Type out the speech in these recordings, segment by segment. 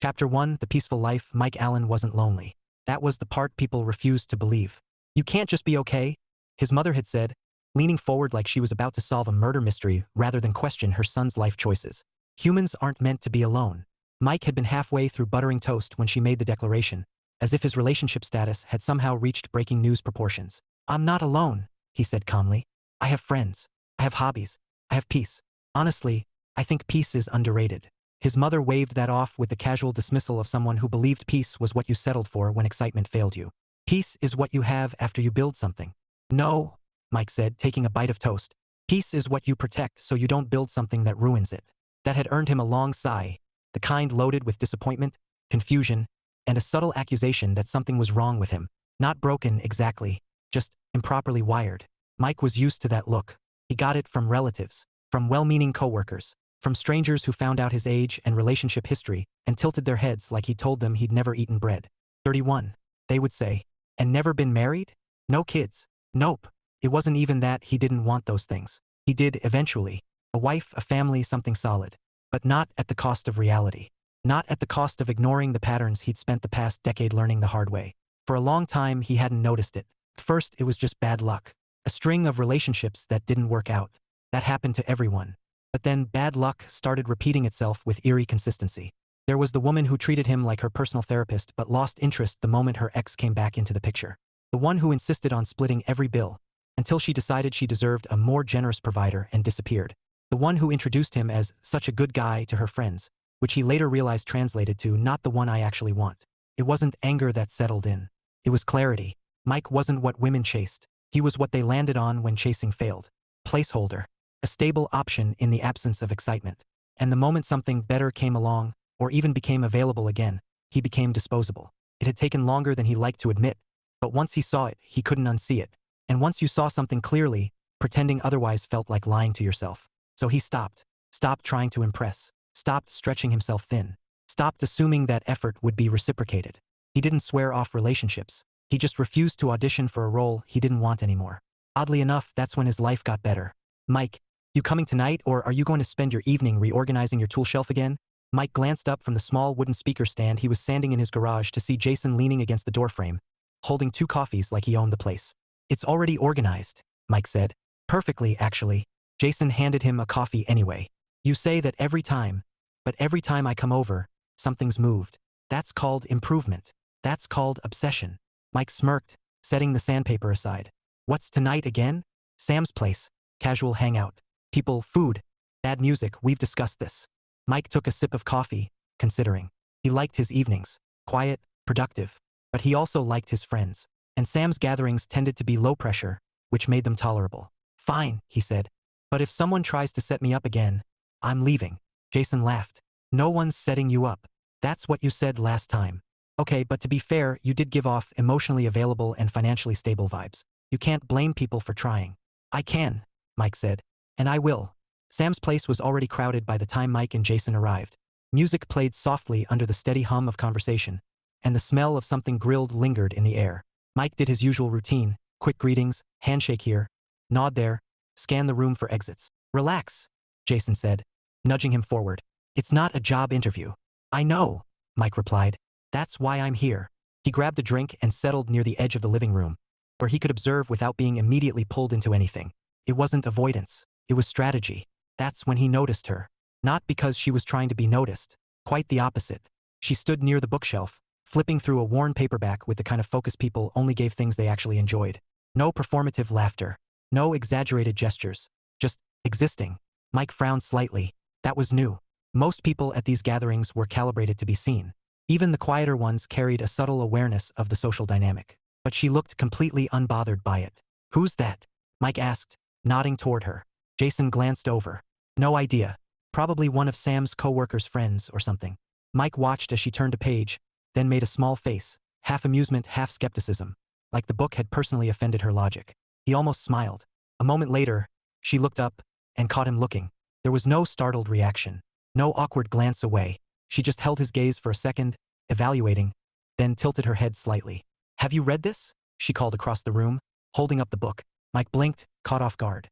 Chapter 1, The Peaceful Life. Mike Allen wasn't lonely. That was the part people refused to believe. You can't just be okay, his mother had said, leaning forward like she was about to solve a murder mystery rather than question her son's life choices. Humans aren't meant to be alone. Mike had been halfway through buttering toast when she made the declaration, as if his relationship status had somehow reached breaking news proportions. I'm not alone, he said calmly. I have friends. I have hobbies. I have peace. Honestly, I think peace is underrated. His mother waved that off with the casual dismissal of someone who believed peace was what you settled for when excitement failed you. Peace is what you have after you build something. No, Mike said, taking a bite of toast. Peace is what you protect so you don't build something that ruins it. That had earned him a long sigh, the kind loaded with disappointment, confusion, and a subtle accusation that something was wrong with him. Not broken exactly, just improperly wired. Mike was used to that look. He got it from relatives, from well-meaning coworkers, from strangers who found out his age and relationship history and tilted their heads like he told them he'd never eaten bread. 31, they would say. And never been married? No kids. Nope. It wasn't even that he didn't want those things. He did eventually. A wife, a family, something solid. But not at the cost of reality. Not at the cost of ignoring the patterns he'd spent the past decade learning the hard way. For a long time, he hadn't noticed it. At first, it was just bad luck. A string of relationships that didn't work out. That happened to everyone. But then bad luck started repeating itself with eerie consistency. There was the woman who treated him like her personal therapist but lost interest the moment her ex came back into the picture. The one who insisted on splitting every bill, until she decided she deserved a more generous provider and disappeared. The one who introduced him as such a good guy to her friends, which he later realized translated to not the one I actually want. It wasn't anger that settled in. It was clarity. Mike wasn't what women chased. He was what they landed on when chasing failed. Placeholder. A stable option in the absence of excitement. And the moment something better came along, or even became available again, he became disposable. It had taken longer than he liked to admit, but once he saw it, he couldn't unsee it. And once you saw something clearly, pretending otherwise felt like lying to yourself. So he stopped. Stopped trying to impress. Stopped stretching himself thin. Stopped assuming that effort would be reciprocated. He didn't swear off relationships. He just refused to audition for a role he didn't want anymore. Oddly enough, that's when his life got better. Mike, you coming tonight, or are you going to spend your evening reorganizing your tool shelf again? Mike glanced up from the small wooden speaker stand he was sanding in his garage to see Jason leaning against the doorframe, holding 2 coffees like he owned the place. It's already organized, Mike said. Perfectly, actually. Jason handed him a coffee anyway. You say that every time, but every time I come over, something's moved. That's called improvement. That's called obsession. Mike smirked, setting the sandpaper aside. What's tonight again? Sam's place. Casual hangout. People, food, bad music, we've discussed this. Mike took a sip of coffee, considering. He liked his evenings. Quiet, productive. But he also liked his friends. And Sam's gatherings tended to be low pressure, which made them tolerable. Fine, he said. But if someone tries to set me up again, I'm leaving. Jason laughed. No one's setting you up. That's what you said last time. Okay, but to be fair, you did give off emotionally available and financially stable vibes. You can't blame people for trying. I can, Mike said. And I will. Sam's place was already crowded by the time Mike and Jason arrived. Music played softly under the steady hum of conversation, and the smell of something grilled lingered in the air. Mike did his usual routine, quick greetings, handshake here, nod there, scan the room for exits. Relax, Jason said, nudging him forward. It's not a job interview. I know, Mike replied. That's why I'm here. He grabbed a drink and settled near the edge of the living room, where he could observe without being immediately pulled into anything. It wasn't avoidance. It was strategy. That's when he noticed her. Not because she was trying to be noticed. Quite the opposite. She stood near the bookshelf, flipping through a worn paperback with the kind of focus people only gave things they actually enjoyed. No performative laughter. No exaggerated gestures. Just existing. Mike frowned slightly. That was new. Most people at these gatherings were calibrated to be seen. Even the quieter ones carried a subtle awareness of the social dynamic. But she looked completely unbothered by it. Who's that? Mike asked, nodding toward her. Jason glanced over. No idea. Probably one of Sam's co-workers' friends or something. Mike watched as she turned a page, then made a small face, half amusement, half skepticism, like the book had personally offended her logic. He almost smiled. A moment later, she looked up and caught him looking. There was no startled reaction, no awkward glance away. She just held his gaze for a second, evaluating, then tilted her head slightly. Have you read this? She called across the room, holding up the book. Mike blinked, caught off guard.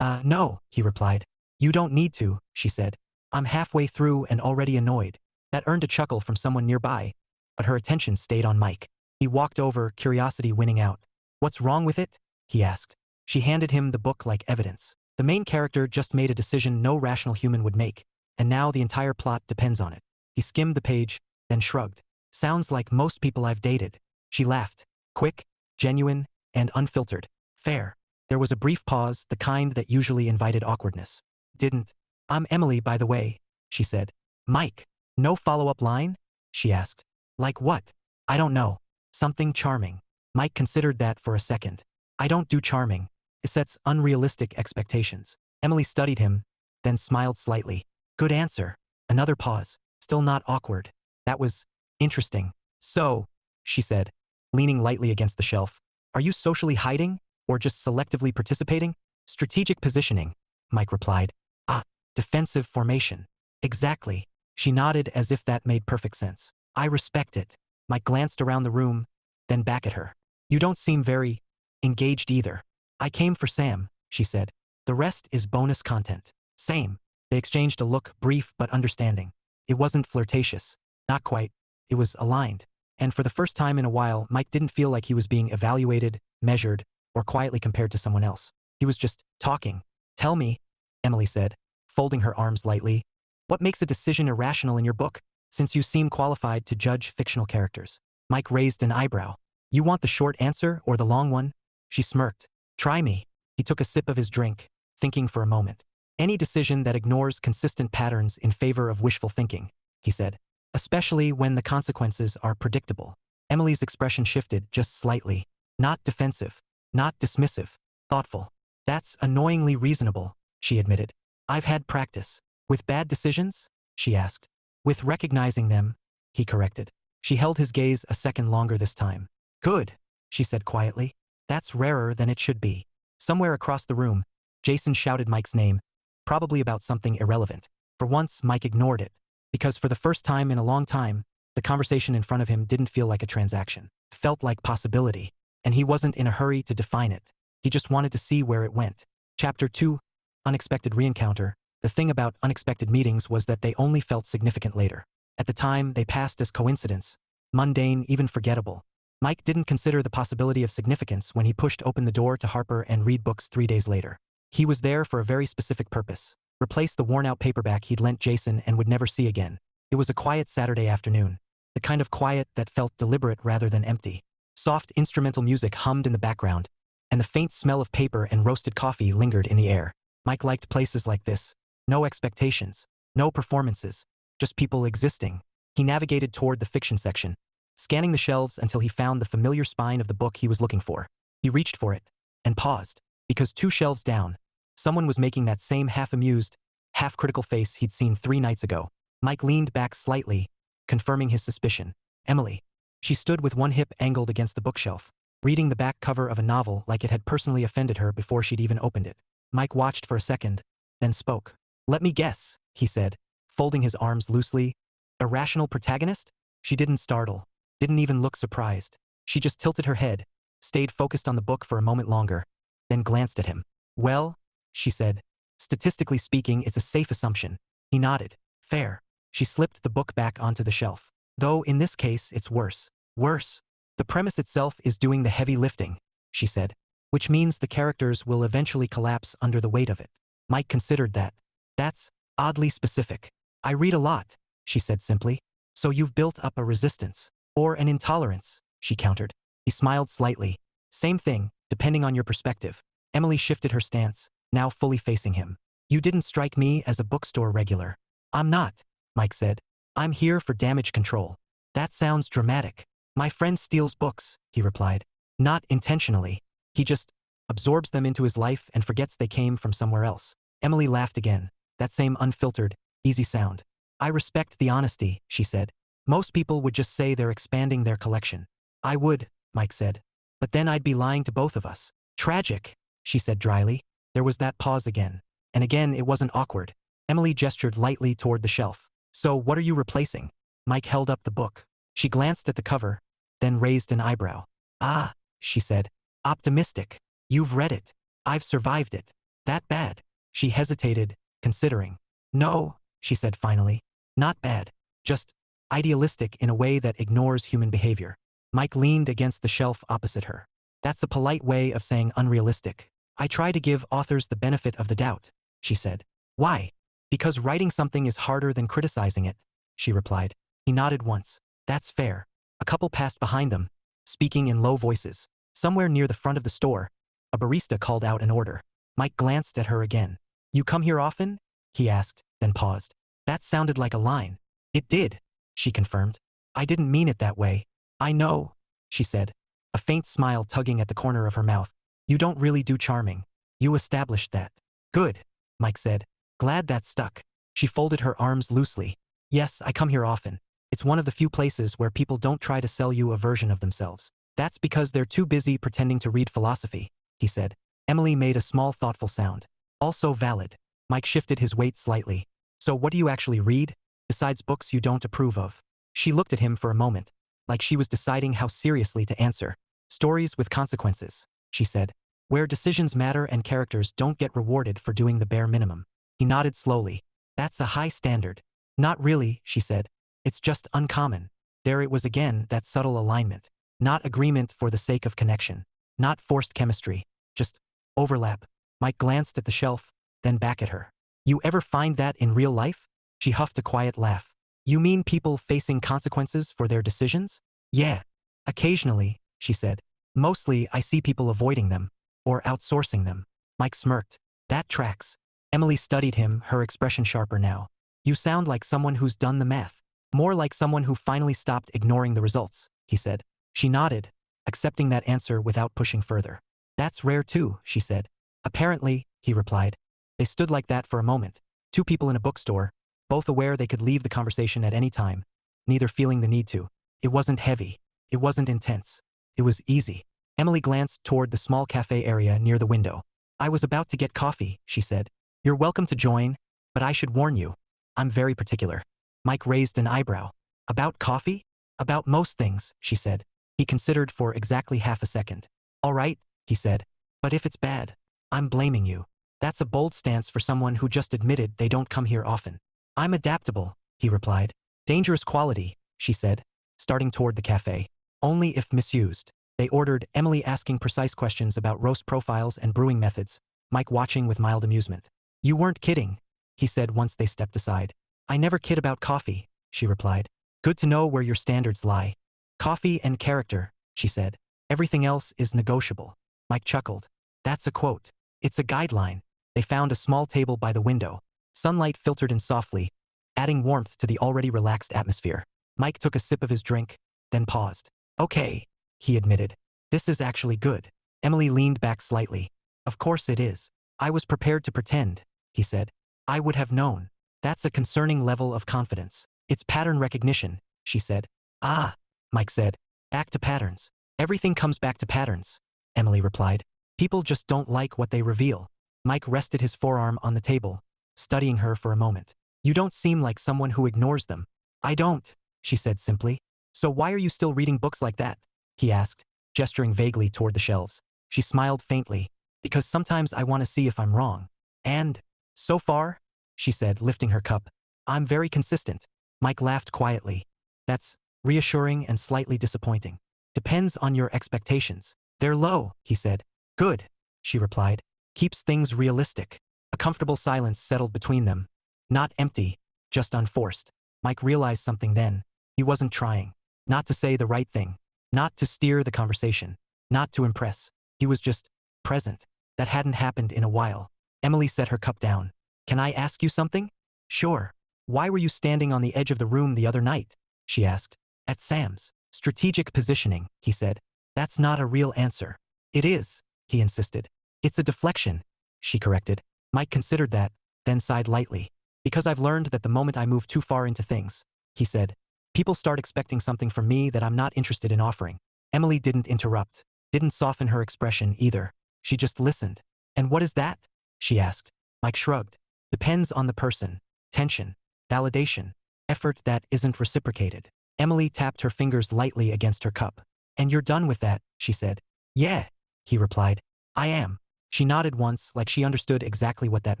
No, he replied. You don't need to, she said. I'm halfway through and already annoyed. That earned a chuckle from someone nearby, but her attention stayed on Mike. He walked over, curiosity winning out. "What's wrong with it?" he asked. She handed him the book like evidence. The main character just made a decision no rational human would make, and now the entire plot depends on it. He skimmed the page, then shrugged. "Sounds like most people I've dated." She laughed. Quick, genuine, and unfiltered. Fair. There was a brief pause, the kind that usually invited awkwardness. "Didn't. I'm Emily, by the way," she said. "Mike. No follow-up line?" she asked. "Like what?" "I don't know. Something charming." Mike considered that for a second. "I don't do charming. It sets unrealistic expectations." Emily studied him, then smiled slightly. "Good answer." Another pause. Still not awkward. "That was interesting." "So," she said, leaning lightly against the shelf, "are you socially hiding, or just selectively participating?" "Strategic positioning," Mike replied. "Ah, defensive formation." "Exactly." She nodded as if that made perfect sense. "I respect it." Mike glanced around the room, then back at her. "You don't seem very engaged either." "I came for Sam," she said. "The rest is bonus content." "Same." They exchanged a look, brief but understanding. It wasn't flirtatious. Not quite. It was aligned. And for the first time in a while, Mike didn't feel like he was being evaluated, measured, or quietly compared to someone else. He was just talking. "Tell me," Emily said, folding her arms lightly, "what makes a decision irrational in your book, since you seem qualified to judge fictional characters?" Mike raised an eyebrow. "You want the short answer or the long one?" She smirked. "Try me." He took a sip of his drink, thinking for a moment. "Any decision that ignores consistent patterns in favor of wishful thinking," he said. "Especially when the consequences are predictable." Emily's expression shifted just slightly. Not defensive. Not dismissive. Thoughtful. "That's annoyingly reasonable," she admitted. "I've had practice." "With bad decisions?" she asked. "With recognizing them," he corrected. She held his gaze a second longer this time. "Good," she said quietly. "That's rarer than it should be." Somewhere across the room, Jason shouted Mike's name, probably about something irrelevant. For once, Mike ignored it, because for the first time in a long time, the conversation in front of him didn't feel like a transaction. It felt like possibility, and he wasn't in a hurry to define it. He just wanted to see where it went. Chapter 2, Unexpected Reencounter. The thing about unexpected meetings was that they only felt significant later. At the time, they passed as coincidence, mundane, even forgettable. Mike didn't consider the possibility of significance when he pushed open the door to Harper and Reed books 3 days later. He was there for a very specific purpose. Replace the worn-out paperback he'd lent Jason and would never see again. It was a quiet Saturday afternoon. The kind of quiet that felt deliberate rather than empty. Soft instrumental music hummed in the background, and the faint smell of paper and roasted coffee lingered in the air. Mike liked places like this. No expectations. No performances. Just people existing. He navigated toward the fiction section, scanning the shelves until he found the familiar spine of the book he was looking for. He reached for it, and paused, because 2 shelves down, someone was making that same half-amused, half-critical face he'd seen 3 nights ago. Mike leaned back slightly, confirming his suspicion. Emily. She stood with one hip angled against the bookshelf, reading the back cover of a novel like it had personally offended her before she'd even opened it. Mike watched for a second, then spoke. "Let me guess," he said, folding his arms loosely. "Irrational protagonist?" She didn't startle, didn't even look surprised. She just tilted her head, stayed focused on the book for a moment longer, then glanced at him. "Well," she said, "statistically speaking, it's a safe assumption." He nodded. "Fair." She slipped the book back onto the shelf. "Though in this case, it's worse. Worse. The premise itself is doing the heavy lifting," she said, "which means the characters will eventually collapse under the weight of it." Mike considered that. "That's oddly specific." "I read a lot," she said simply. "So you've built up a resistance. Or an intolerance," she countered. He smiled slightly. "Same thing, depending on your perspective." Emily shifted her stance, now fully facing him. "You didn't strike me as a bookstore regular." "I'm not," Mike said. "I'm here for damage control." "That sounds dramatic." "My friend steals books," he replied. "Not intentionally. He just absorbs them into his life and forgets they came from somewhere else." Emily laughed again, that same unfiltered, easy sound. "I respect the honesty," she said. "Most people would just say they're expanding their collection." "I would," Mike said. "But then I'd be lying to both of us." "Tragic," she said dryly. There was that pause again. And again it wasn't awkward. Emily gestured lightly toward the shelf. "So what are you replacing?" Mike held up the book. She glanced at the cover, then raised an eyebrow. "Ah," she said. "Optimistic. You've read it." "I've survived it." "That bad?" She hesitated, considering. "No," she said finally. "Not bad. Just Idealistic in a way that ignores human behavior. Mike leaned against the shelf opposite her. That's a polite way of saying unrealistic. I try to give authors the benefit of the doubt, she said. Why? Because writing something is harder than criticizing it, she replied. He nodded once. That's fair. A couple passed behind them, speaking in low voices. Somewhere near the front of the store, a barista called out an order. Mike glanced at her again. You come here often? He asked, then paused. That sounded like a line. It did, she confirmed. I didn't mean it that way. I know, she said, a faint smile tugging at the corner of her mouth. You don't really do charming. You established that. Good, Mike said. Glad that stuck. She folded her arms loosely. Yes, I come here often. It's one of the few places where people don't try to sell you a version of themselves. That's because they're too busy pretending to read philosophy, he said. Emily made a small thoughtful sound. Also valid. Mike shifted his weight slightly. So what do you actually read, besides books you don't approve of? She looked at him for a moment, like she was deciding how seriously to answer. Stories with consequences, she said, where decisions matter and characters don't get rewarded for doing the bare minimum. He nodded slowly. That's a high standard. Not really, she said. It's just uncommon. There it was again, that subtle alignment. Not agreement for the sake of connection. Not forced chemistry. Just overlap. Mike glanced at the shelf, then back at her. You ever find that in real life? She huffed a quiet laugh. You mean people facing consequences for their decisions? Yeah. Occasionally, she said. Mostly I see people avoiding them, or outsourcing them. Mike smirked. That tracks. Emily studied him, her expression sharper now. You sound like someone who's done the math. More like someone who finally stopped ignoring the results, he said. She nodded, accepting that answer without pushing further. That's rare too, she said. Apparently, he replied. They stood like that for a moment. Two people in a bookstore, both aware they could leave the conversation at any time, neither feeling the need to. It wasn't heavy. It wasn't intense. It was easy. Emily glanced toward the small cafe area near the window. I was about to get coffee, she said. You're welcome to join, but I should warn you. I'm very particular. Mike raised an eyebrow. About coffee? About most things, she said. He considered for exactly half a second. All right, he said. But if it's bad, I'm blaming you. That's a bold stance for someone who just admitted they don't come here often. I'm adaptable, he replied. Dangerous quality, she said, starting toward the cafe. Only if misused. They ordered, Emily asking precise questions about roast profiles and brewing methods, Mike watching with mild amusement. You weren't kidding, he said once they stepped aside. I never kid about coffee, she replied. Good to know where your standards lie. Coffee and character, she said. Everything else is negotiable. Mike chuckled. That's a quote. It's a guideline. They found a small table by the window. Sunlight filtered in softly, adding warmth to the already relaxed atmosphere. Mike took a sip of his drink, then paused. Okay, he admitted. This is actually good. Emily leaned back slightly. Of course it is. I was prepared to pretend, he said. I would have known. That's a concerning level of confidence. It's pattern recognition, she said. Ah, Mike said. Back to patterns. Everything comes back to patterns, Emily replied. People just don't like what they reveal. Mike rested his forearm on the table, studying her for a moment. You don't seem like someone who ignores them. I don't, she said simply. So why are you still reading books like that? He asked, gesturing vaguely toward the shelves. She smiled faintly. Because sometimes I want to see if I'm wrong. And, so far, she said, lifting her cup, I'm very consistent. Mike laughed quietly. That's reassuring and slightly disappointing. Depends on your expectations. They're low, he said. Good, she replied. Keeps things realistic. A comfortable silence settled between them. Not empty, just unforced. Mike realized something then. He wasn't trying. Not to say the right thing. Not to steer the conversation. Not to impress. He was just present. That hadn't happened in a while. Emily set her cup down. Can I ask you something? Sure. Why were you standing on the edge of the room the other night? She asked. At Sam's. Strategic positioning, he said. That's not a real answer. It is, he insisted. It's a deflection, she corrected. Mike considered that, then sighed lightly. Because I've learned that the moment I move too far into things, he said, people start expecting something from me that I'm not interested in offering. Emily didn't interrupt, didn't soften her expression either. She just listened. And what is that? She asked. Mike shrugged. Depends on the person. Tension. Validation. Effort that isn't reciprocated. Emily tapped her fingers lightly against her cup. And you're done with that, she said. Yeah, he replied. I am. She nodded once like she understood exactly what that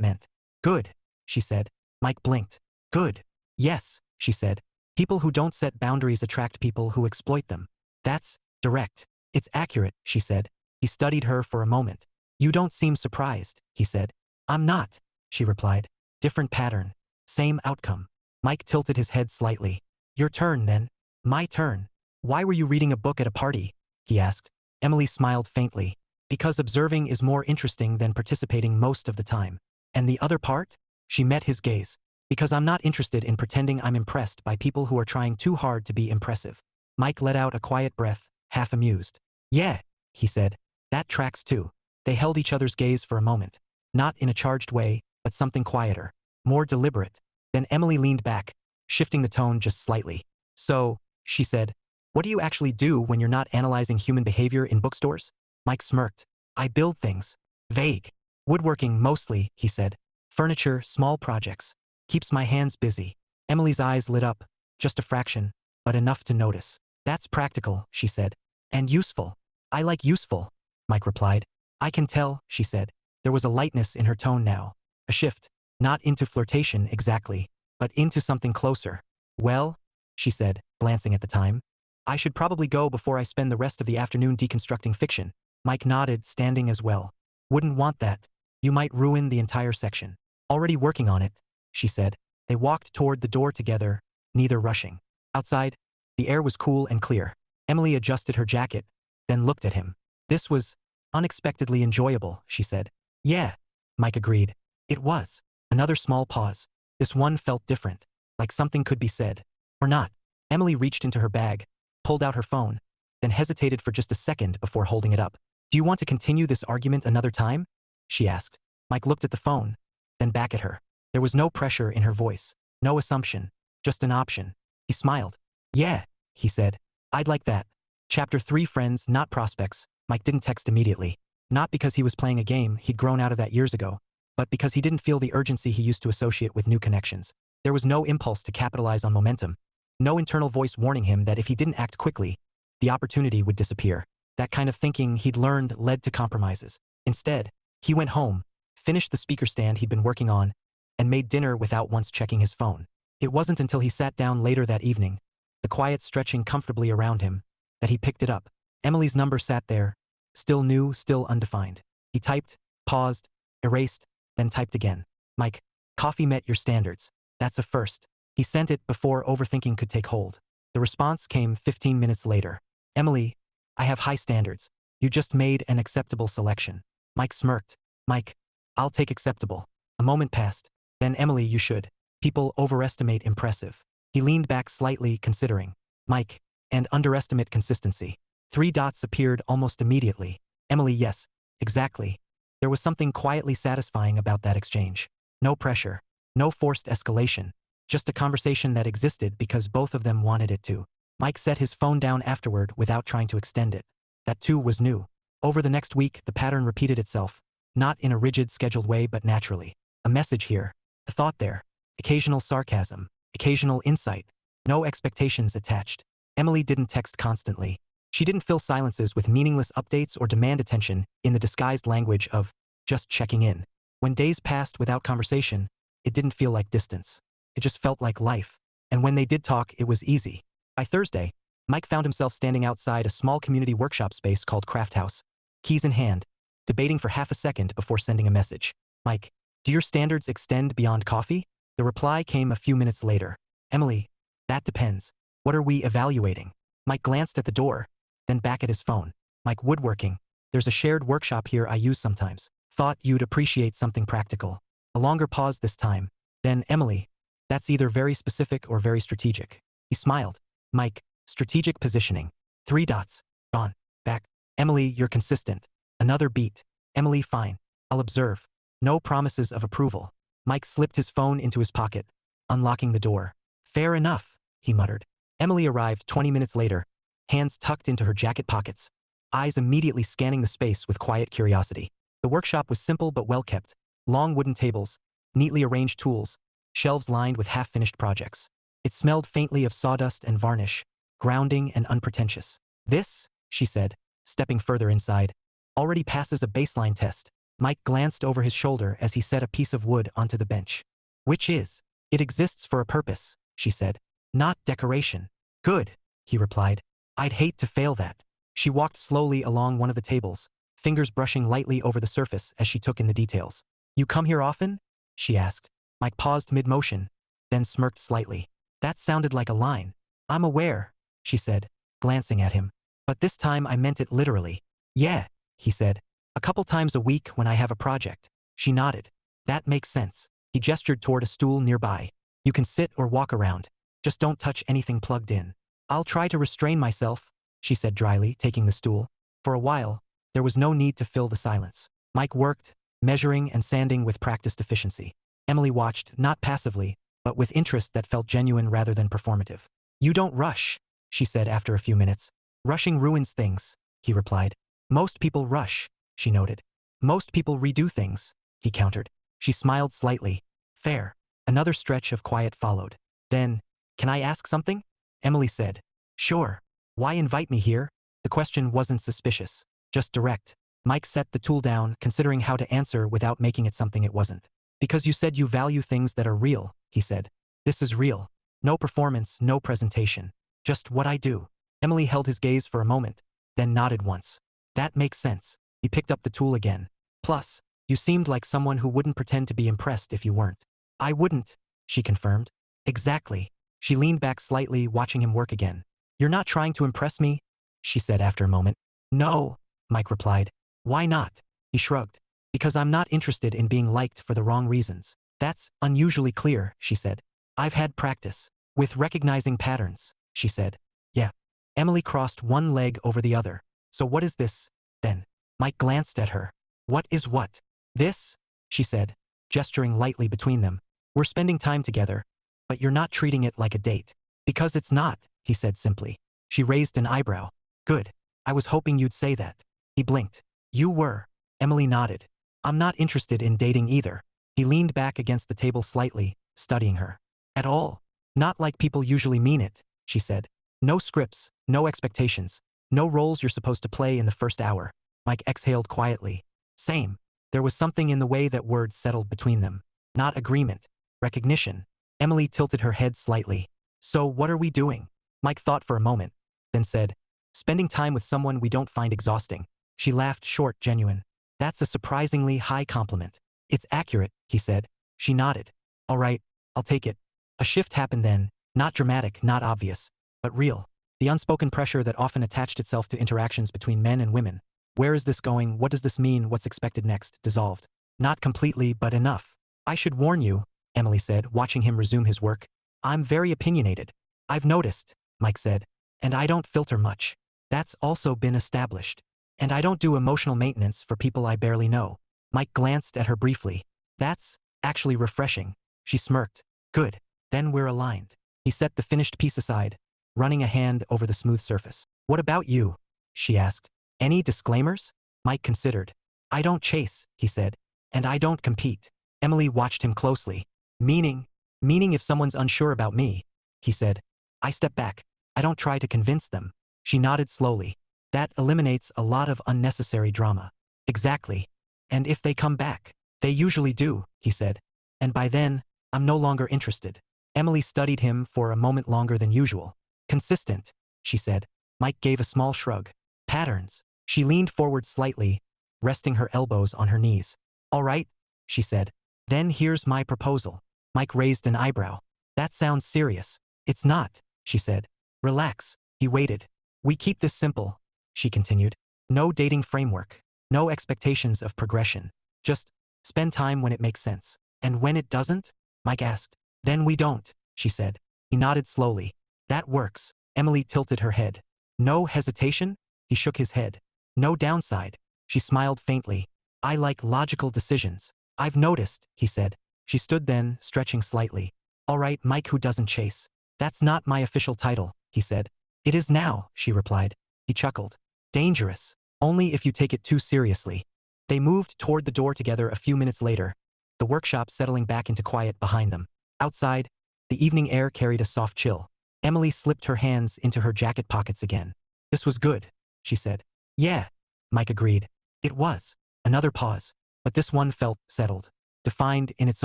meant. Good, she said. Mike blinked. Good. Yes, she said. People who don't set boundaries attract people who exploit them. That's direct. It's accurate, she said. He studied her for a moment. You don't seem surprised, he said. I'm not, she replied. Different pattern. Same outcome. Mike tilted his head slightly. Your turn, then. My turn. Why were you reading a book at a party? He asked. Emily smiled faintly. Because observing is more interesting than participating most of the time. And the other part? She met his gaze. Because I'm not interested in pretending I'm impressed by people who are trying too hard to be impressive. Mike let out a quiet breath, half amused. Yeah, he said. That tracks too. They held each other's gaze for a moment. Not in a charged way, but something quieter. More deliberate. Then Emily leaned back, shifting the tone just slightly. So, she said, what do you actually do when you're not analyzing human behavior in bookstores? Mike smirked. I build things. Vague. Woodworking mostly, he said. Furniture, small projects. Keeps my hands busy. Emily's eyes lit up, just a fraction, but enough to notice. That's practical, she said. And useful. I like useful, Mike replied. I can tell, she said. There was a lightness in her tone now. A shift. Not into flirtation exactly, but into something closer. Well, she said, glancing at the time. I should probably go before I spend the rest of the afternoon deconstructing fiction. Mike nodded, standing as well. Wouldn't want that. You might ruin the entire section. Already working on it, she said. They walked toward the door together, neither rushing. Outside, the air was cool and clear. Emily adjusted her jacket, then looked at him. This was unexpectedly enjoyable, she said. Yeah, Mike agreed. It was. Another small pause. This one felt different, like something could be said. Or not. Emily reached into her bag, pulled out her phone, then hesitated for just a second before holding it up. Do you want to continue this argument another time? She asked. Mike looked at the phone, then back at her. There was no pressure in her voice, no assumption, just an option. He smiled. Yeah, he said. I'd like that. Chapter 3 Friends, not prospects. Mike didn't text immediately. Not because he was playing a game, he'd grown out of that years ago, but because he didn't feel the urgency he used to associate with new connections. There was no impulse to capitalize on momentum. No internal voice warning him that if he didn't act quickly, the opportunity would disappear. That kind of thinking he'd learned led to compromises. Instead, he went home, finished the speaker stand he'd been working on, and made dinner without once checking his phone. It wasn't until he sat down later that evening, the quiet stretching comfortably around him, that he picked it up. Emily's number sat there, still new, still undefined. He typed, paused, erased, then typed again. Mike, coffee met your standards. That's a first. He sent it before overthinking could take hold. The response came 15 minutes later. Emily, I have high standards. You just made an acceptable selection. Mike smirked. Mike, I'll take acceptable. A moment passed. Then Emily, you should. People overestimate impressive. He leaned back slightly, considering. Mike, and underestimate consistency. 3 dots appeared almost immediately. Emily, yes, exactly. There was something quietly satisfying about that exchange. No pressure. No forced escalation. Just a conversation that existed because both of them wanted it to. Mike set his phone down afterward without trying to extend it. That too was new. Over the next week, the pattern repeated itself. Not in a rigid, scheduled way, but naturally. A message here. A thought there. Occasional sarcasm. Occasional insight. No expectations attached. Emily didn't text constantly. She didn't fill silences with meaningless updates or demand attention in the disguised language of just checking in. When days passed without conversation, it didn't feel like distance. It just felt like life. And when they did talk, it was easy. By Thursday, Mike found himself standing outside a small community workshop space called Craft House, keys in hand, debating for half a second before sending a message. Mike, do your standards extend beyond coffee? The reply came a few minutes later. Emily, that depends. What are we evaluating? Mike glanced at the door, then back at his phone. Mike, woodworking. There's a shared workshop here I use sometimes. Thought you'd appreciate something practical. A longer pause this time. Then, Emily, that's either very specific or very strategic. He smiled. Mike, strategic positioning. 3 dots. Gone. Back. Emily, you're consistent. Another beat. Emily, fine. I'll observe. No promises of approval. Mike slipped his phone into his pocket, unlocking the door. Fair enough, he muttered. Emily arrived 20 minutes later, hands tucked into her jacket pockets, eyes immediately scanning the space with quiet curiosity. The workshop was simple but well kept. Long wooden tables, neatly arranged tools, shelves lined with half-finished projects. It smelled faintly of sawdust and varnish, grounding and unpretentious. This, she said, stepping further inside, already passes a baseline test. Mike glanced over his shoulder as he set a piece of wood onto the bench. Which is? It exists for a purpose, she said. Not decoration. Good, he replied. I'd hate to fail that. She walked slowly along one of the tables, fingers brushing lightly over the surface as she took in the details. You come here often? She asked. Mike paused mid-motion, then smirked slightly. That sounded like a line. I'm aware, she said, glancing at him. But this time I meant it literally. Yeah, he said. A couple times a week when I have a project. She nodded. That makes sense. He gestured toward a stool nearby. You can sit or walk around. Just don't touch anything plugged in. I'll try to restrain myself, she said dryly, taking the stool. For a while, there was no need to fill the silence. Mike worked, measuring and sanding with practiced efficiency. Emily watched, not passively, but with interest that felt genuine rather than performative. You don't rush, she said after a few minutes. Rushing ruins things, he replied. Most people rush, she noted. Most people redo things, he countered. She smiled slightly. Fair. Another stretch of quiet followed. Then, can I ask something? Emily said. Sure. Why invite me here? The question wasn't suspicious, just direct. Mike set the tool down, considering how to answer without making it something it wasn't. Because you said you value things that are real, he said. This is real. No performance, no presentation. Just what I do. Emily held his gaze for a moment, then nodded once. That makes sense. He picked up the tool again. Plus, you seemed like someone who wouldn't pretend to be impressed if you weren't. I wouldn't, she confirmed. Exactly. She leaned back slightly, watching him work again. You're not trying to impress me? She said after a moment. No, Mike replied. Why not? He shrugged. Because I'm not interested in being liked for the wrong reasons. That's unusually clear, she said. I've had practice. With recognizing patterns, she said. Yeah. Emily crossed one leg over the other. So what is this, then? Mike glanced at her. What is what? This? She said, gesturing lightly between them. We're spending time together, but you're not treating it like a date. Because it's not, he said simply. She raised an eyebrow. Good. I was hoping you'd say that. He blinked. You were. Emily nodded. I'm not interested in dating either. He leaned back against the table slightly, studying her. At all. Not like people usually mean it, she said. No scripts, no expectations, no roles you're supposed to play in the first hour. Mike exhaled quietly. Same. There was something in the way that words settled between them. Not agreement. Recognition. Emily tilted her head slightly. So what are we doing? Mike thought for a moment, then said, spending time with someone we don't find exhausting. She laughed short, genuine. That's a surprisingly high compliment. It's accurate, he said. She nodded. All right, I'll take it. A shift happened then, not dramatic, not obvious, but real. The unspoken pressure that often attached itself to interactions between men and women. Where is this going? What does this mean? What's expected next? Dissolved. Not completely, but enough. I should warn you, Emily said, watching him resume his work. I'm very opinionated. I've noticed, Mike said. And I don't filter much. That's also been established. And I don't do emotional maintenance for people I barely know. Mike glanced at her briefly. That's actually refreshing. She smirked. Good. Then we're aligned. He set the finished piece aside, running a hand over the smooth surface. What about you? She asked. Any disclaimers? Mike considered. I don't chase, he said. And I don't compete. Emily watched him closely. Meaning if someone's unsure about me, he said. I step back. I don't try to convince them. She nodded slowly. That eliminates a lot of unnecessary drama. Exactly. And if they come back, they usually do, he said. And by then, I'm no longer interested. Emily studied him for a moment longer than usual. Consistent, she said. Mike gave a small shrug. Patterns. She leaned forward slightly, resting her elbows on her knees. All right, she said. Then here's my proposal. Mike raised an eyebrow. That sounds serious. It's not, she said. Relax. He waited. We keep this simple, she continued. No dating framework. No expectations of progression. Just spend time when it makes sense. And when it doesn't? Mike asked. Then we don't, she said. He nodded slowly. That works. Emily tilted her head. No hesitation? He shook his head. No downside. She smiled faintly. I like logical decisions. I've noticed, he said. She stood then, stretching slightly. All right, Mike who doesn't chase. That's not my official title, he said. It is now, she replied. He chuckled. Dangerous. Only if you take it too seriously. They moved toward the door together a few minutes later, the workshop settling back into quiet behind them. Outside, the evening air carried a soft chill. Emily slipped her hands into her jacket pockets again. This was good, she said. Yeah, Mike agreed. It was. Another pause. But this one felt settled. Defined in its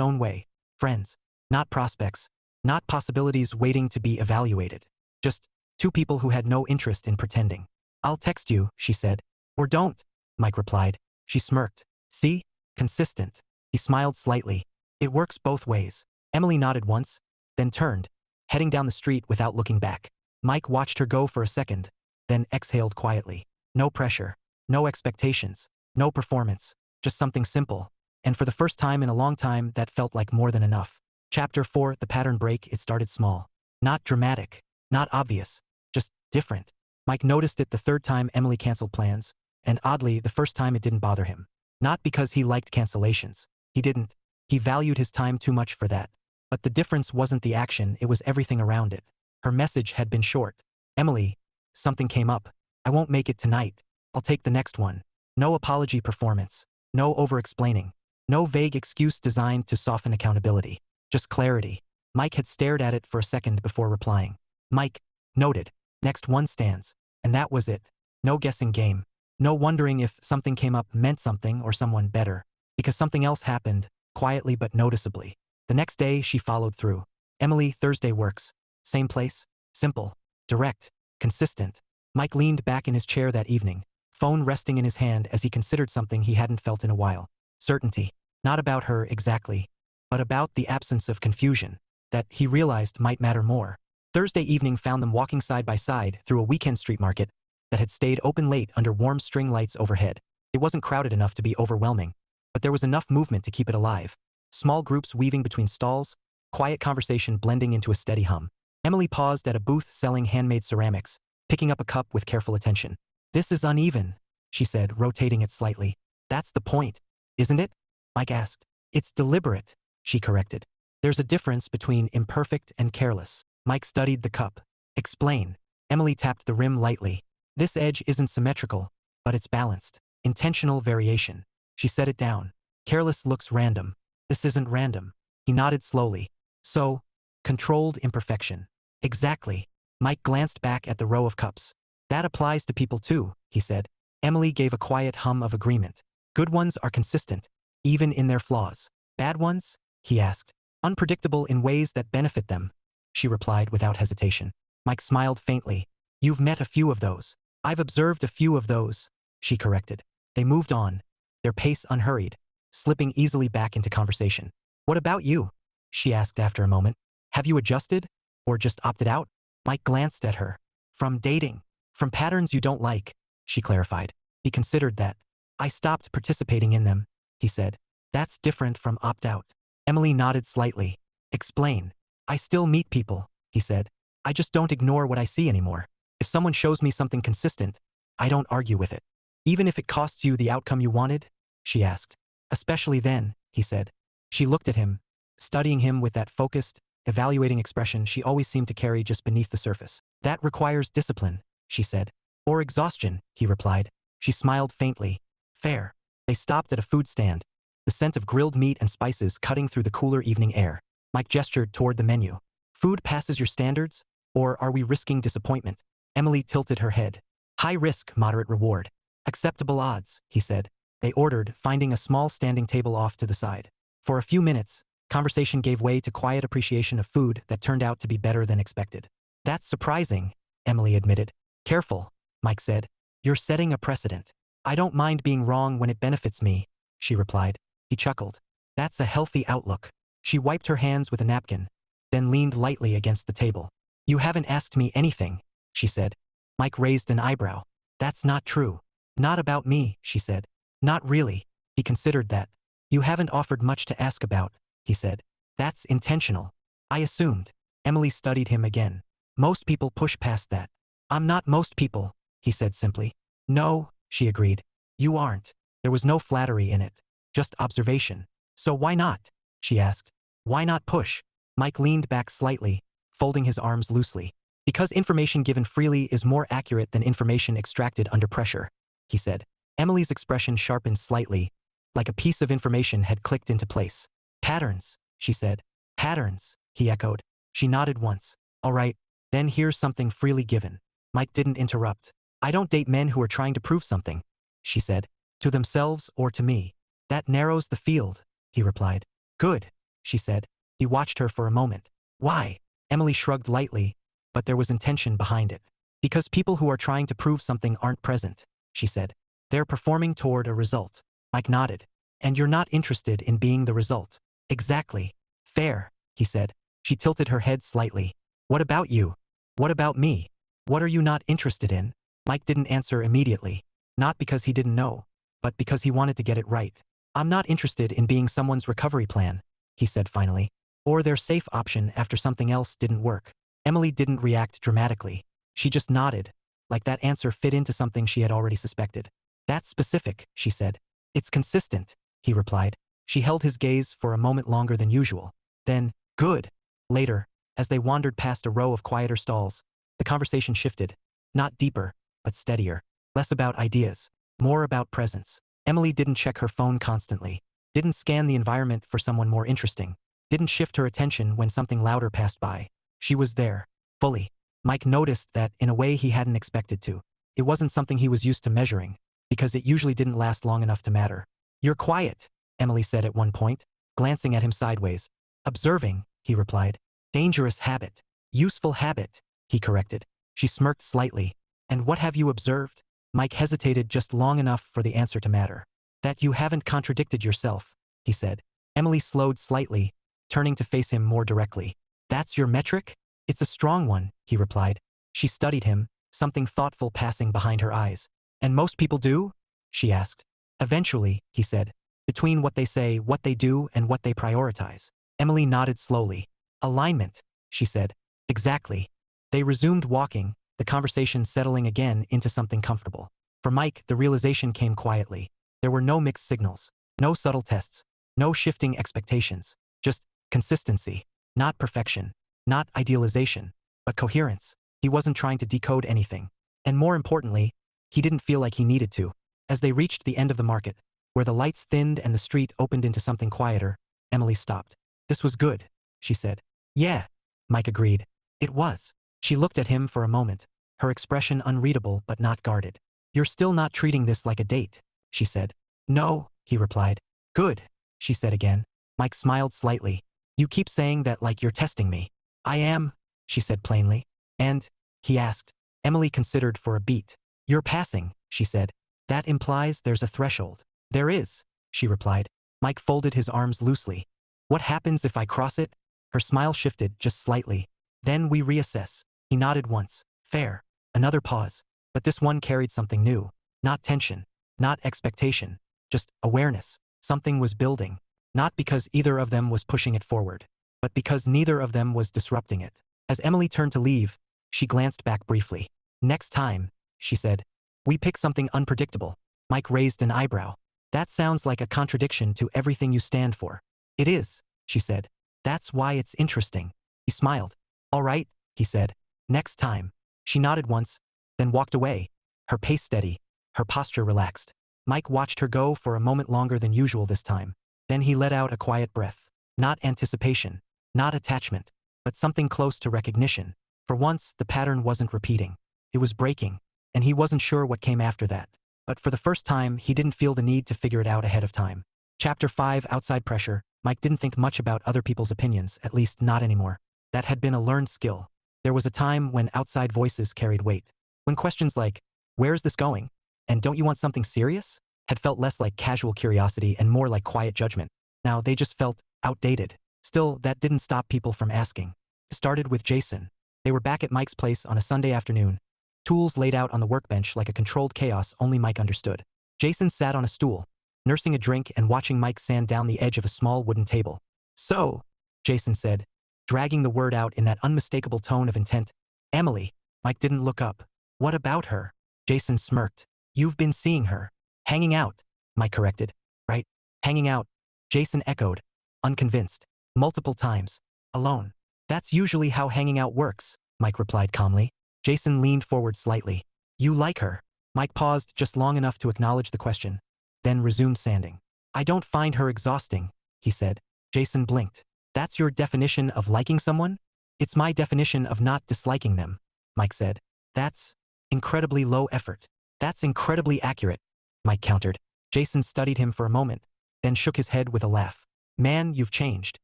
own way. Friends. Not prospects. Not possibilities waiting to be evaluated. Just two people who had no interest in pretending. I'll text you, she said. Or don't, Mike replied. She smirked. See? Consistent. He smiled slightly. It works both ways. Emily nodded once, then turned, heading down the street without looking back. Mike watched her go for a second, then exhaled quietly. No pressure. No expectations. No performance. Just something simple. And for the first time in a long time, that felt like more than enough. Chapter 4, The Pattern Break. It started small. Not dramatic. Not obvious. Just different. Mike noticed it the third time Emily canceled plans, and oddly, the first time it didn't bother him. Not because he liked cancellations. He didn't. He valued his time too much for that. But the difference wasn't the action, it was everything around it. Her message had been short. Emily, something came up. I won't make it tonight. I'll take the next one. No apology performance. No over-explaining. No vague excuse designed to soften accountability. Just clarity. Mike had stared at it for a second before replying. Mike, noted. Next one stands. And that was it. No guessing game. No wondering if something came up meant something or someone better. Because something else happened, quietly but noticeably. The next day, she followed through. Emily, Thursday works. Same place. Simple. Direct. Consistent. Mike leaned back in his chair that evening, phone resting in his hand as he considered something he hadn't felt in a while. Certainty. Not about her exactly, but about the absence of confusion that he realized might matter more. Thursday evening found them walking side by side through a weekend street market that had stayed open late under warm string lights overhead. It wasn't crowded enough to be overwhelming, but there was enough movement to keep it alive. Small groups weaving between stalls, quiet conversation blending into a steady hum. Emily paused at a booth selling handmade ceramics, picking up a cup with careful attention. This is uneven, she said, rotating it slightly. That's the point, isn't it? Mike asked. It's deliberate, she corrected. There's a difference between imperfect and careless. Mike studied the cup. Explain. Emily tapped the rim lightly. This edge isn't symmetrical, but it's balanced. Intentional variation. She set it down. Careless looks random. This isn't random. He nodded slowly. So, controlled imperfection. Exactly. Mike glanced back at the row of cups. That applies to people too, he said. Emily gave a quiet hum of agreement. Good ones are consistent, even in their flaws. Bad ones? He asked. Unpredictable in ways that benefit them, she replied without hesitation. Mike smiled faintly. You've met a few of those. I've observed a few of those, she corrected. They moved on, their pace unhurried, slipping easily back into conversation. What about you? She asked after a moment. Have you adjusted? Or just opted out? Mike glanced at her. From dating. From patterns you don't like, she clarified. He considered that. I stopped participating in them, he said. That's different from opt-out. Emily nodded slightly. Explain. I still meet people, he said. I just don't ignore what I see anymore. If someone shows me something consistent, I don't argue with it. Even if it costs you the outcome you wanted? She asked. Especially then, he said. She looked at him, studying him with that focused, evaluating expression she always seemed to carry just beneath the surface. That requires discipline, she said. Or exhaustion, he replied. She smiled faintly. Fair. They stopped at a food stand, the scent of grilled meat and spices cutting through the cooler evening air. Mike gestured toward the menu. Food passes your standards? Or are we risking disappointment? Emily tilted her head. High risk, moderate reward. Acceptable odds, he said. They ordered, finding a small standing table off to the side. For a few minutes, conversation gave way to quiet appreciation of food that turned out to be better than expected. That's surprising, Emily admitted. Careful, Mike said. You're setting a precedent. I don't mind being wrong when it benefits me, she replied. He chuckled. That's a healthy outlook. She wiped her hands with a napkin, then leaned lightly against the table. You haven't asked me anything, she said. Mike raised an eyebrow. That's not true. Not about me, she said. Not really. He considered that. You haven't offered much to ask about, he said. That's intentional. I assumed. Emily studied him again. Most people push past that. I'm not most people, he said simply. No, she agreed. You aren't. There was no flattery in it. Just observation. So why not? She asked. Why not push? Mike leaned back slightly, folding his arms loosely. Because information given freely is more accurate than information extracted under pressure, he said. Emily's expression sharpened slightly, like a piece of information had clicked into place. Patterns, she said. Patterns, he echoed. She nodded once. All right, then here's something freely given. Mike didn't interrupt. I don't date men who are trying to prove something, she said. To themselves or to me. That narrows the field, he replied. Good, she said. He watched her for a moment. Why? Emily shrugged lightly, but there was intention behind it. Because people who are trying to prove something aren't present, she said. They're performing toward a result. Mike nodded. And you're not interested in being the result. Exactly. Fair, he said. She tilted her head slightly. What about you? What about me? What are you not interested in? Mike didn't answer immediately. Not because he didn't know, but because he wanted to get it right. I'm not interested in being someone's recovery plan, he said finally. Or their safe option after something else didn't work. Emily didn't react dramatically. She just nodded, like that answer fit into something she had already suspected. That's specific, she said. It's consistent, he replied. She held his gaze for a moment longer than usual. Then, good. Later, as they wandered past a row of quieter stalls, the conversation shifted. Not deeper, but steadier. Less about ideas, more about presence. Emily didn't check her phone constantly. Didn't scan the environment for someone more interesting. Didn't shift her attention when something louder passed by. She was there, fully. Mike noticed that in a way he hadn't expected to. It wasn't something he was used to measuring, because it usually didn't last long enough to matter. You're quiet, Emily said at one point, glancing at him sideways. Observing, he replied. Dangerous habit. Useful habit, he corrected. She smirked slightly. And what have you observed? Mike hesitated just long enough for the answer to matter. That you haven't contradicted yourself, he said. Emily slowed slightly, turning to face him more directly. That's your metric? It's a strong one, he replied. She studied him, something thoughtful passing behind her eyes. And most people do? She asked. Eventually, he said. Between what they say, what they do, and what they prioritize. Emily nodded slowly. Alignment, she said. Exactly. They resumed walking, the conversation settling again into something comfortable. For Mike, the realization came quietly. There were no mixed signals, no subtle tests, no shifting expectations, just consistency, not perfection, not idealization, but coherence. He wasn't trying to decode anything. And more importantly, he didn't feel like he needed to. As they reached the end of the market, where the lights thinned and the street opened into something quieter, Emily stopped. This was good, she said. Yeah, Mike agreed. It was. She looked at him for a moment, her expression unreadable but not guarded. You're still not treating this like a date, she said. No, he replied. Good, she said again. Mike smiled slightly. You keep saying that like you're testing me. I am, she said plainly. And, he asked. Emily considered for a beat. You're passing, she said. That implies there's a threshold. There is, she replied. Mike folded his arms loosely. What happens if I cross it? Her smile shifted just slightly. Then we reassess. He nodded once. Fair. Another pause. But this one carried something new. Not tension. Not expectation. Just awareness. Something was building. Not because either of them was pushing it forward, but because neither of them was disrupting it. As Emily turned to leave, she glanced back briefly. Next time, she said, we pick something unpredictable. Mike raised an eyebrow. That sounds like a contradiction to everything you stand for. It is, she said. That's why it's interesting. He smiled. All right, he said. Next time. She nodded once, then walked away, her pace steady, her posture relaxed. Mike watched her go for a moment longer than usual this time. Then he let out a quiet breath. Not anticipation, not attachment, but something close to recognition. For once, the pattern wasn't repeating. It was breaking, and he wasn't sure what came after that. But for the first time, he didn't feel the need to figure it out ahead of time. Chapter 5, Outside Pressure. Mike didn't think much about other people's opinions, at least not anymore. That had been a learned skill. There was a time when outside voices carried weight. When questions like, where's this going? And don't you want something serious? Had felt less like casual curiosity and more like quiet judgment. Now they just felt outdated. Still, that didn't stop people from asking. It started with Jason. They were back at Mike's place on a Sunday afternoon. Tools laid out on the workbench like a controlled chaos only Mike understood. Jason sat on a stool, nursing a drink and watching Mike sand down the edge of a small wooden table. So, Jason said, dragging the word out in that unmistakable tone of intent. Emily. Mike didn't look up. What about her? Jason smirked. You've been seeing her. Hanging out, Mike corrected. Right? Hanging out. Jason echoed, unconvinced. Multiple times. Alone. That's usually how hanging out works, Mike replied calmly. Jason leaned forward slightly. You like her? Mike paused just long enough to acknowledge the question, then resumed sanding. I don't find her exhausting, he said. Jason blinked. That's your definition of liking someone? It's my definition of not disliking them, Mike said. That's incredibly low effort. That's incredibly accurate, Mike countered. Jason studied him for a moment, then shook his head with a laugh. Man, you've changed.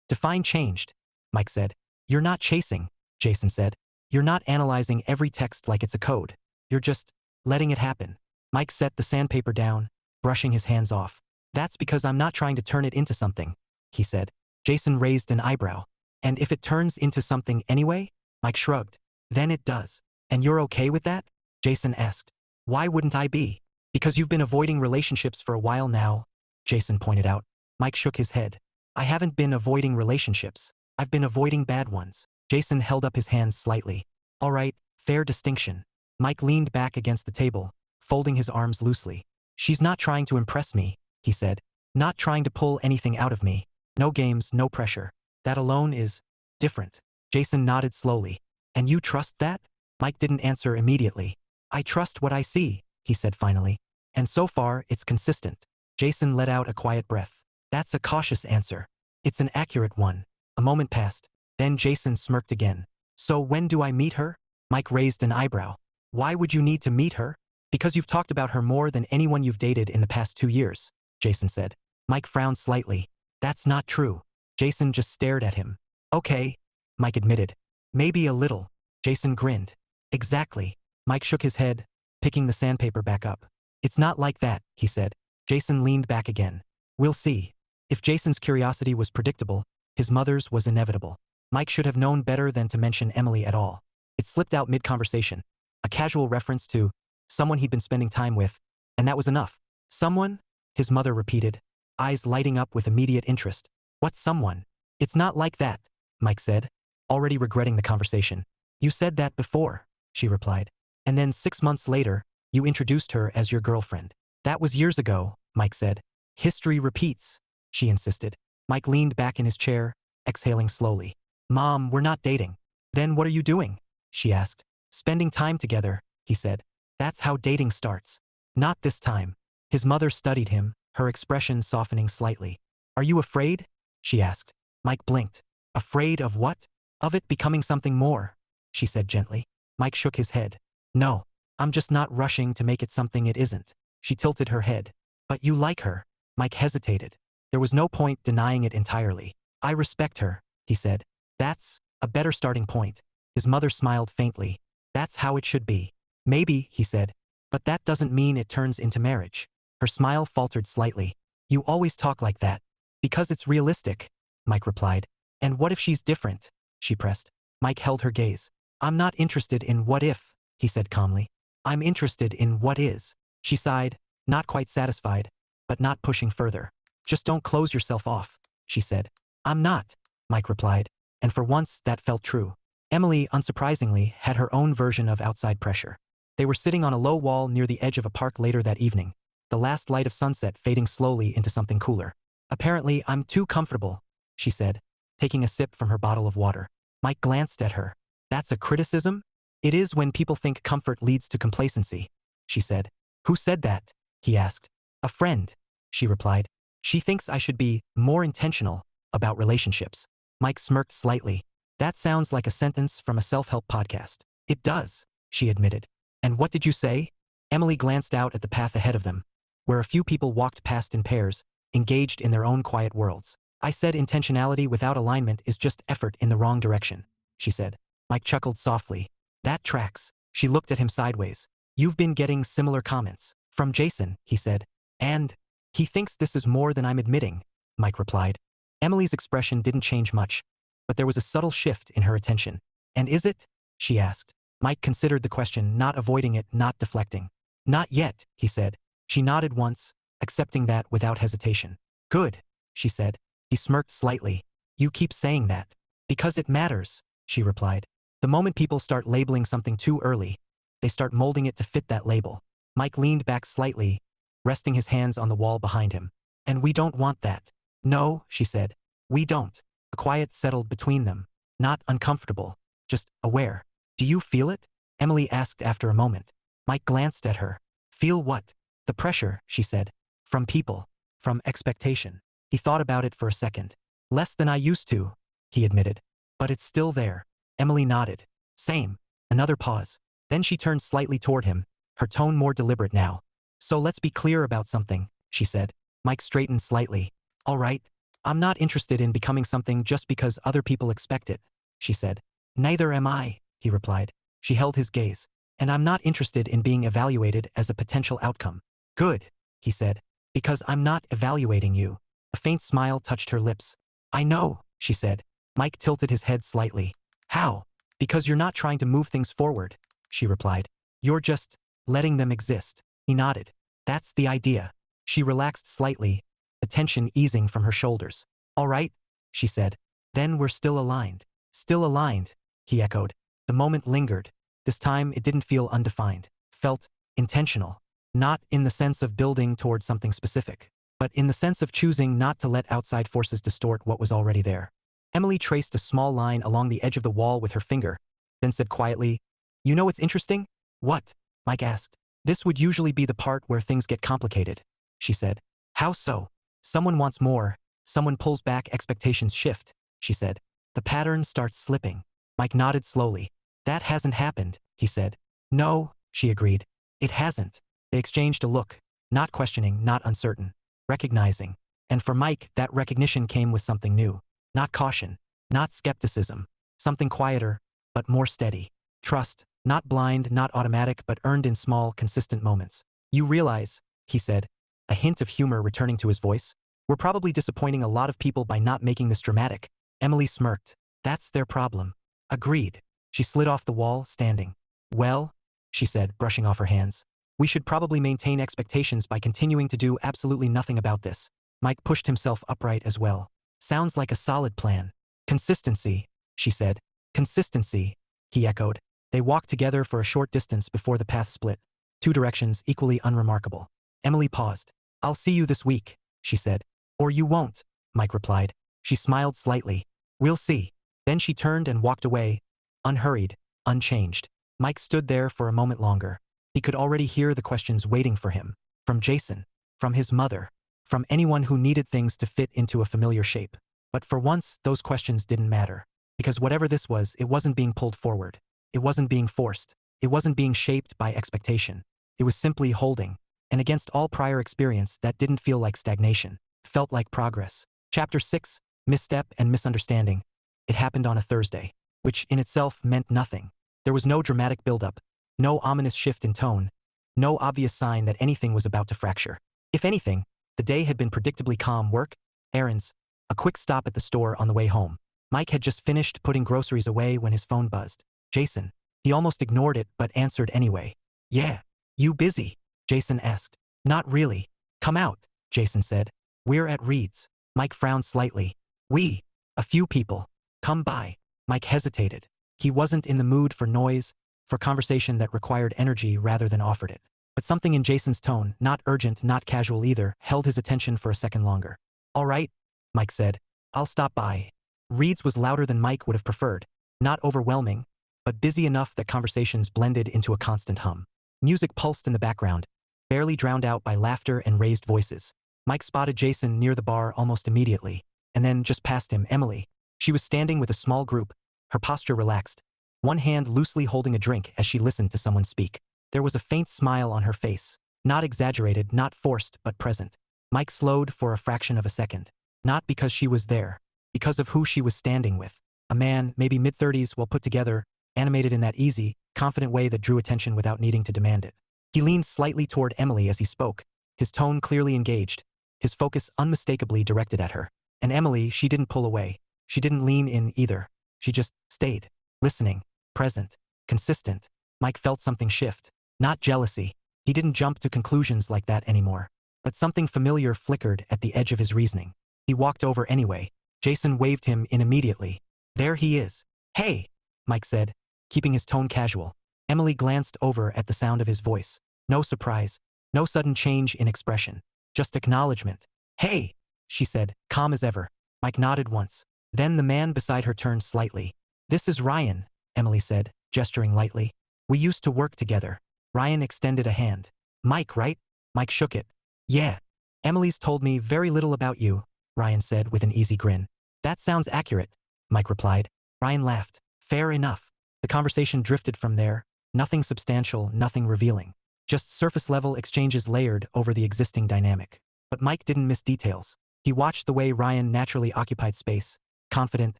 Define changed, Mike said. You're not chasing, Jason said. You're not analyzing every text like it's a code. You're just letting it happen. Mike set the sandpaper down, brushing his hands off. That's because I'm not trying to turn it into something, he said. Jason raised an eyebrow. And if it turns into something anyway? Mike shrugged. Then it does. And you're okay with that? Jason asked. Why wouldn't I be? Because you've been avoiding relationships for a while now, Jason pointed out. Mike shook his head. I haven't been avoiding relationships. I've been avoiding bad ones. Jason held up his hands slightly. All right, fair distinction. Mike leaned back against the table, folding his arms loosely. She's not trying to impress me, he said. Not trying to pull anything out of me. No games, no pressure. That alone is different. Jason nodded slowly. And you trust that? Mike didn't answer immediately. I trust what I see, he said finally. And so far, it's consistent. Jason let out a quiet breath. That's a cautious answer. It's an accurate one. A moment passed. Then Jason smirked again. So when do I meet her? Mike raised an eyebrow. Why would you need to meet her? Because you've talked about her more than anyone you've dated in the past 2 years, Jason said. Mike frowned slightly. That's not true. Jason just stared at him. Okay, Mike admitted. Maybe a little. Jason grinned. Exactly. Mike shook his head, picking the sandpaper back up. It's not like that, he said. Jason leaned back again. We'll see. If Jason's curiosity was predictable, his mother's was inevitable. Mike should have known better than to mention Emily at all. It slipped out mid-conversation. A casual reference to someone he'd been spending time with, and that was enough. Someone? His mother repeated, eyes lighting up with immediate interest. What someone? It's not like that, Mike said, already regretting the conversation. You said that before, she replied. And then 6 months later, you introduced her as your girlfriend. That was years ago, Mike said. History repeats, she insisted. Mike leaned back in his chair, exhaling slowly. Mom, we're not dating. Then what are you doing? She asked. Spending time together, he said. That's how dating starts. Not this time. His mother studied him, her expression softening slightly. Are you afraid? She asked. Mike blinked. Afraid of what? Of it becoming something more, she said gently. Mike shook his head. No, I'm just not rushing to make it something it isn't. She tilted her head. But you like her. Mike hesitated. There was no point denying it entirely. I respect her, he said. That's a better starting point. His mother smiled faintly. That's how it should be. Maybe, he said. But that doesn't mean it turns into marriage. Her smile faltered slightly. You always talk like that. Because it's realistic, Mike replied. And what if she's different? She pressed. Mike held her gaze. I'm not interested in what if, he said calmly. I'm interested in what is. She sighed, not quite satisfied, but not pushing further. Just don't close yourself off, she said. I'm not, Mike replied, and for once that felt true. Emily, unsurprisingly, had her own version of outside pressure. They were sitting on a low wall near the edge of a park later that evening, the last light of sunset fading slowly into something cooler. Apparently, I'm too comfortable, she said, taking a sip from her bottle of water. Mike glanced at her. That's a criticism? It is when people think comfort leads to complacency, she said. Who said that? He asked. A friend, she replied. She thinks I should be more intentional about relationships. Mike smirked slightly. That sounds like a sentence from a self-help podcast. It does, she admitted. And what did you say? Emily glanced out at the path ahead of them, where a few people walked past in pairs, engaged in their own quiet worlds. I said intentionality without alignment is just effort in the wrong direction, she said. Mike chuckled softly. That tracks. She looked at him sideways. You've been getting similar comments. From Jason, he said. And he thinks this is more than I'm admitting, Mike replied. Emily's expression didn't change much, but there was a subtle shift in her attention. And is it? She asked. Mike considered the question, not avoiding it, not deflecting. Not yet, he said. She nodded once, accepting that without hesitation. Good, she said. He smirked slightly. You keep saying that. Because it matters, she replied. The moment people start labeling something too early, they start molding it to fit that label. Mike leaned back slightly, resting his hands on the wall behind him. And we don't want that. No, she said. We don't. A quiet settled between them. Not uncomfortable, just aware. Do you feel it? Emily asked after a moment. Mike glanced at her. Feel what? The pressure, she said. From people. From expectation. He thought about it for a second. Less than I used to, he admitted. But it's still there. Emily nodded. Same. Another pause. Then she turned slightly toward him, her tone more deliberate now. So let's be clear about something, she said. Mike straightened slightly. All right. I'm not interested in becoming something just because other people expect it. she said. Neither am I, he replied. She held his gaze. And I'm not interested in being evaluated as a potential outcome. Good, he said. Because I'm not evaluating you. A faint smile touched her lips. I know, she said. Mike tilted his head slightly. How? Because you're not trying to move things forward, she replied. You're just letting them exist. He nodded. That's the idea. She relaxed slightly, the tension easing from her shoulders. All right, she said. Then we're still aligned. Still aligned, he echoed. The moment lingered. This time it didn't feel undefined. Felt intentional. Not in the sense of building towards something specific, but in the sense of choosing not to let outside forces distort what was already there. Emily traced a small line along the edge of the wall with her finger, then said quietly, You know what's interesting? What? Mike asked. This would usually be the part where things get complicated, she said. How so? Someone wants more, someone pulls back, expectations shift, she said. The pattern starts slipping. Mike nodded slowly. That hasn't happened, he said. No, she agreed. It hasn't. They exchanged a look, not questioning, not uncertain, recognizing. And for Mike, that recognition came with something new. Not caution, not skepticism, something quieter, but more steady. Trust, not blind, not automatic, but earned in small, consistent moments. You realize, he said, a hint of humor returning to his voice, we're probably disappointing a lot of people by not making this dramatic. Emily smirked. That's their problem. Agreed. She slid off the wall, standing. Well, she said, brushing off her hands. We should probably maintain expectations by continuing to do absolutely nothing about this. Mike pushed himself upright as well. Sounds like a solid plan. Consistency, she said. Consistency, he echoed. They walked together for a short distance before the path split. Two directions equally unremarkable. Emily paused. I'll see you this week, she said. Or you won't, Mike replied. She smiled slightly. We'll see. Then she turned and walked away, unhurried, unchanged. Mike stood there for a moment longer. He could already hear the questions waiting for him. From Jason. From his mother. From anyone who needed things to fit into a familiar shape. But for once, those questions didn't matter. Because whatever this was, it wasn't being pulled forward. It wasn't being forced. It wasn't being shaped by expectation. It was simply holding. And against all prior experience, that didn't feel like stagnation. It felt like progress. Chapter 6, Misstep and Misunderstanding. It happened on a Thursday, which in itself meant nothing. There was no dramatic buildup, no ominous shift in tone, no obvious sign that anything was about to fracture. If anything, the day had been predictably calm: work, errands, a quick stop at the store on the way home. Mike had just finished putting groceries away when his phone buzzed. Jason. He almost ignored it but answered anyway. Yeah. You busy? Jason asked. Not really. Come out, Jason said. We're at Reed's. Mike frowned slightly. We. A few people. Come by. Mike hesitated. He wasn't in the mood for noise, for conversation that required energy rather than offered it. But something in Jason's tone, not urgent, not casual either, held his attention for a second longer. All right, Mike said. I'll stop by. Reed's was louder than Mike would have preferred. Not overwhelming, but busy enough that conversations blended into a constant hum. Music pulsed in the background, barely drowned out by laughter and raised voices. Mike spotted Jason near the bar almost immediately, and then just past him, Emily. She was standing with a small group, her posture relaxed, one hand loosely holding a drink as she listened to someone speak. There was a faint smile on her face, not exaggerated, not forced, but present. Mike slowed for a fraction of a second. Not because she was there, because of who she was standing with. A man, maybe mid-30s, well put together, animated in that easy, confident way that drew attention without needing to demand it. He leaned slightly toward Emily as he spoke, his tone clearly engaged, his focus unmistakably directed at her. And Emily, she didn't pull away. She didn't lean in either. She just stayed, listening, present, consistent. Mike felt something shift. Not jealousy. He didn't jump to conclusions like that anymore. But something familiar flickered at the edge of his reasoning. He walked over anyway. Jason waved him in immediately. There he is. Hey, Mike said, keeping his tone casual. Emily glanced over at the sound of his voice. No surprise. No sudden change in expression. Just acknowledgement. Hey, she said, calm as ever. Mike nodded once. Then the man beside her turned slightly. This is Ryan, Emily said, gesturing lightly. We used to work together. Ryan extended a hand. Mike, right? Mike shook it. Yeah. Emily's told me very little about you, Ryan said with an easy grin. That sounds accurate, Mike replied. Ryan laughed. Fair enough. The conversation drifted from there, nothing substantial, nothing revealing. Just surface-level exchanges layered over the existing dynamic. But Mike didn't miss details. He watched the way Ryan naturally occupied space, confident,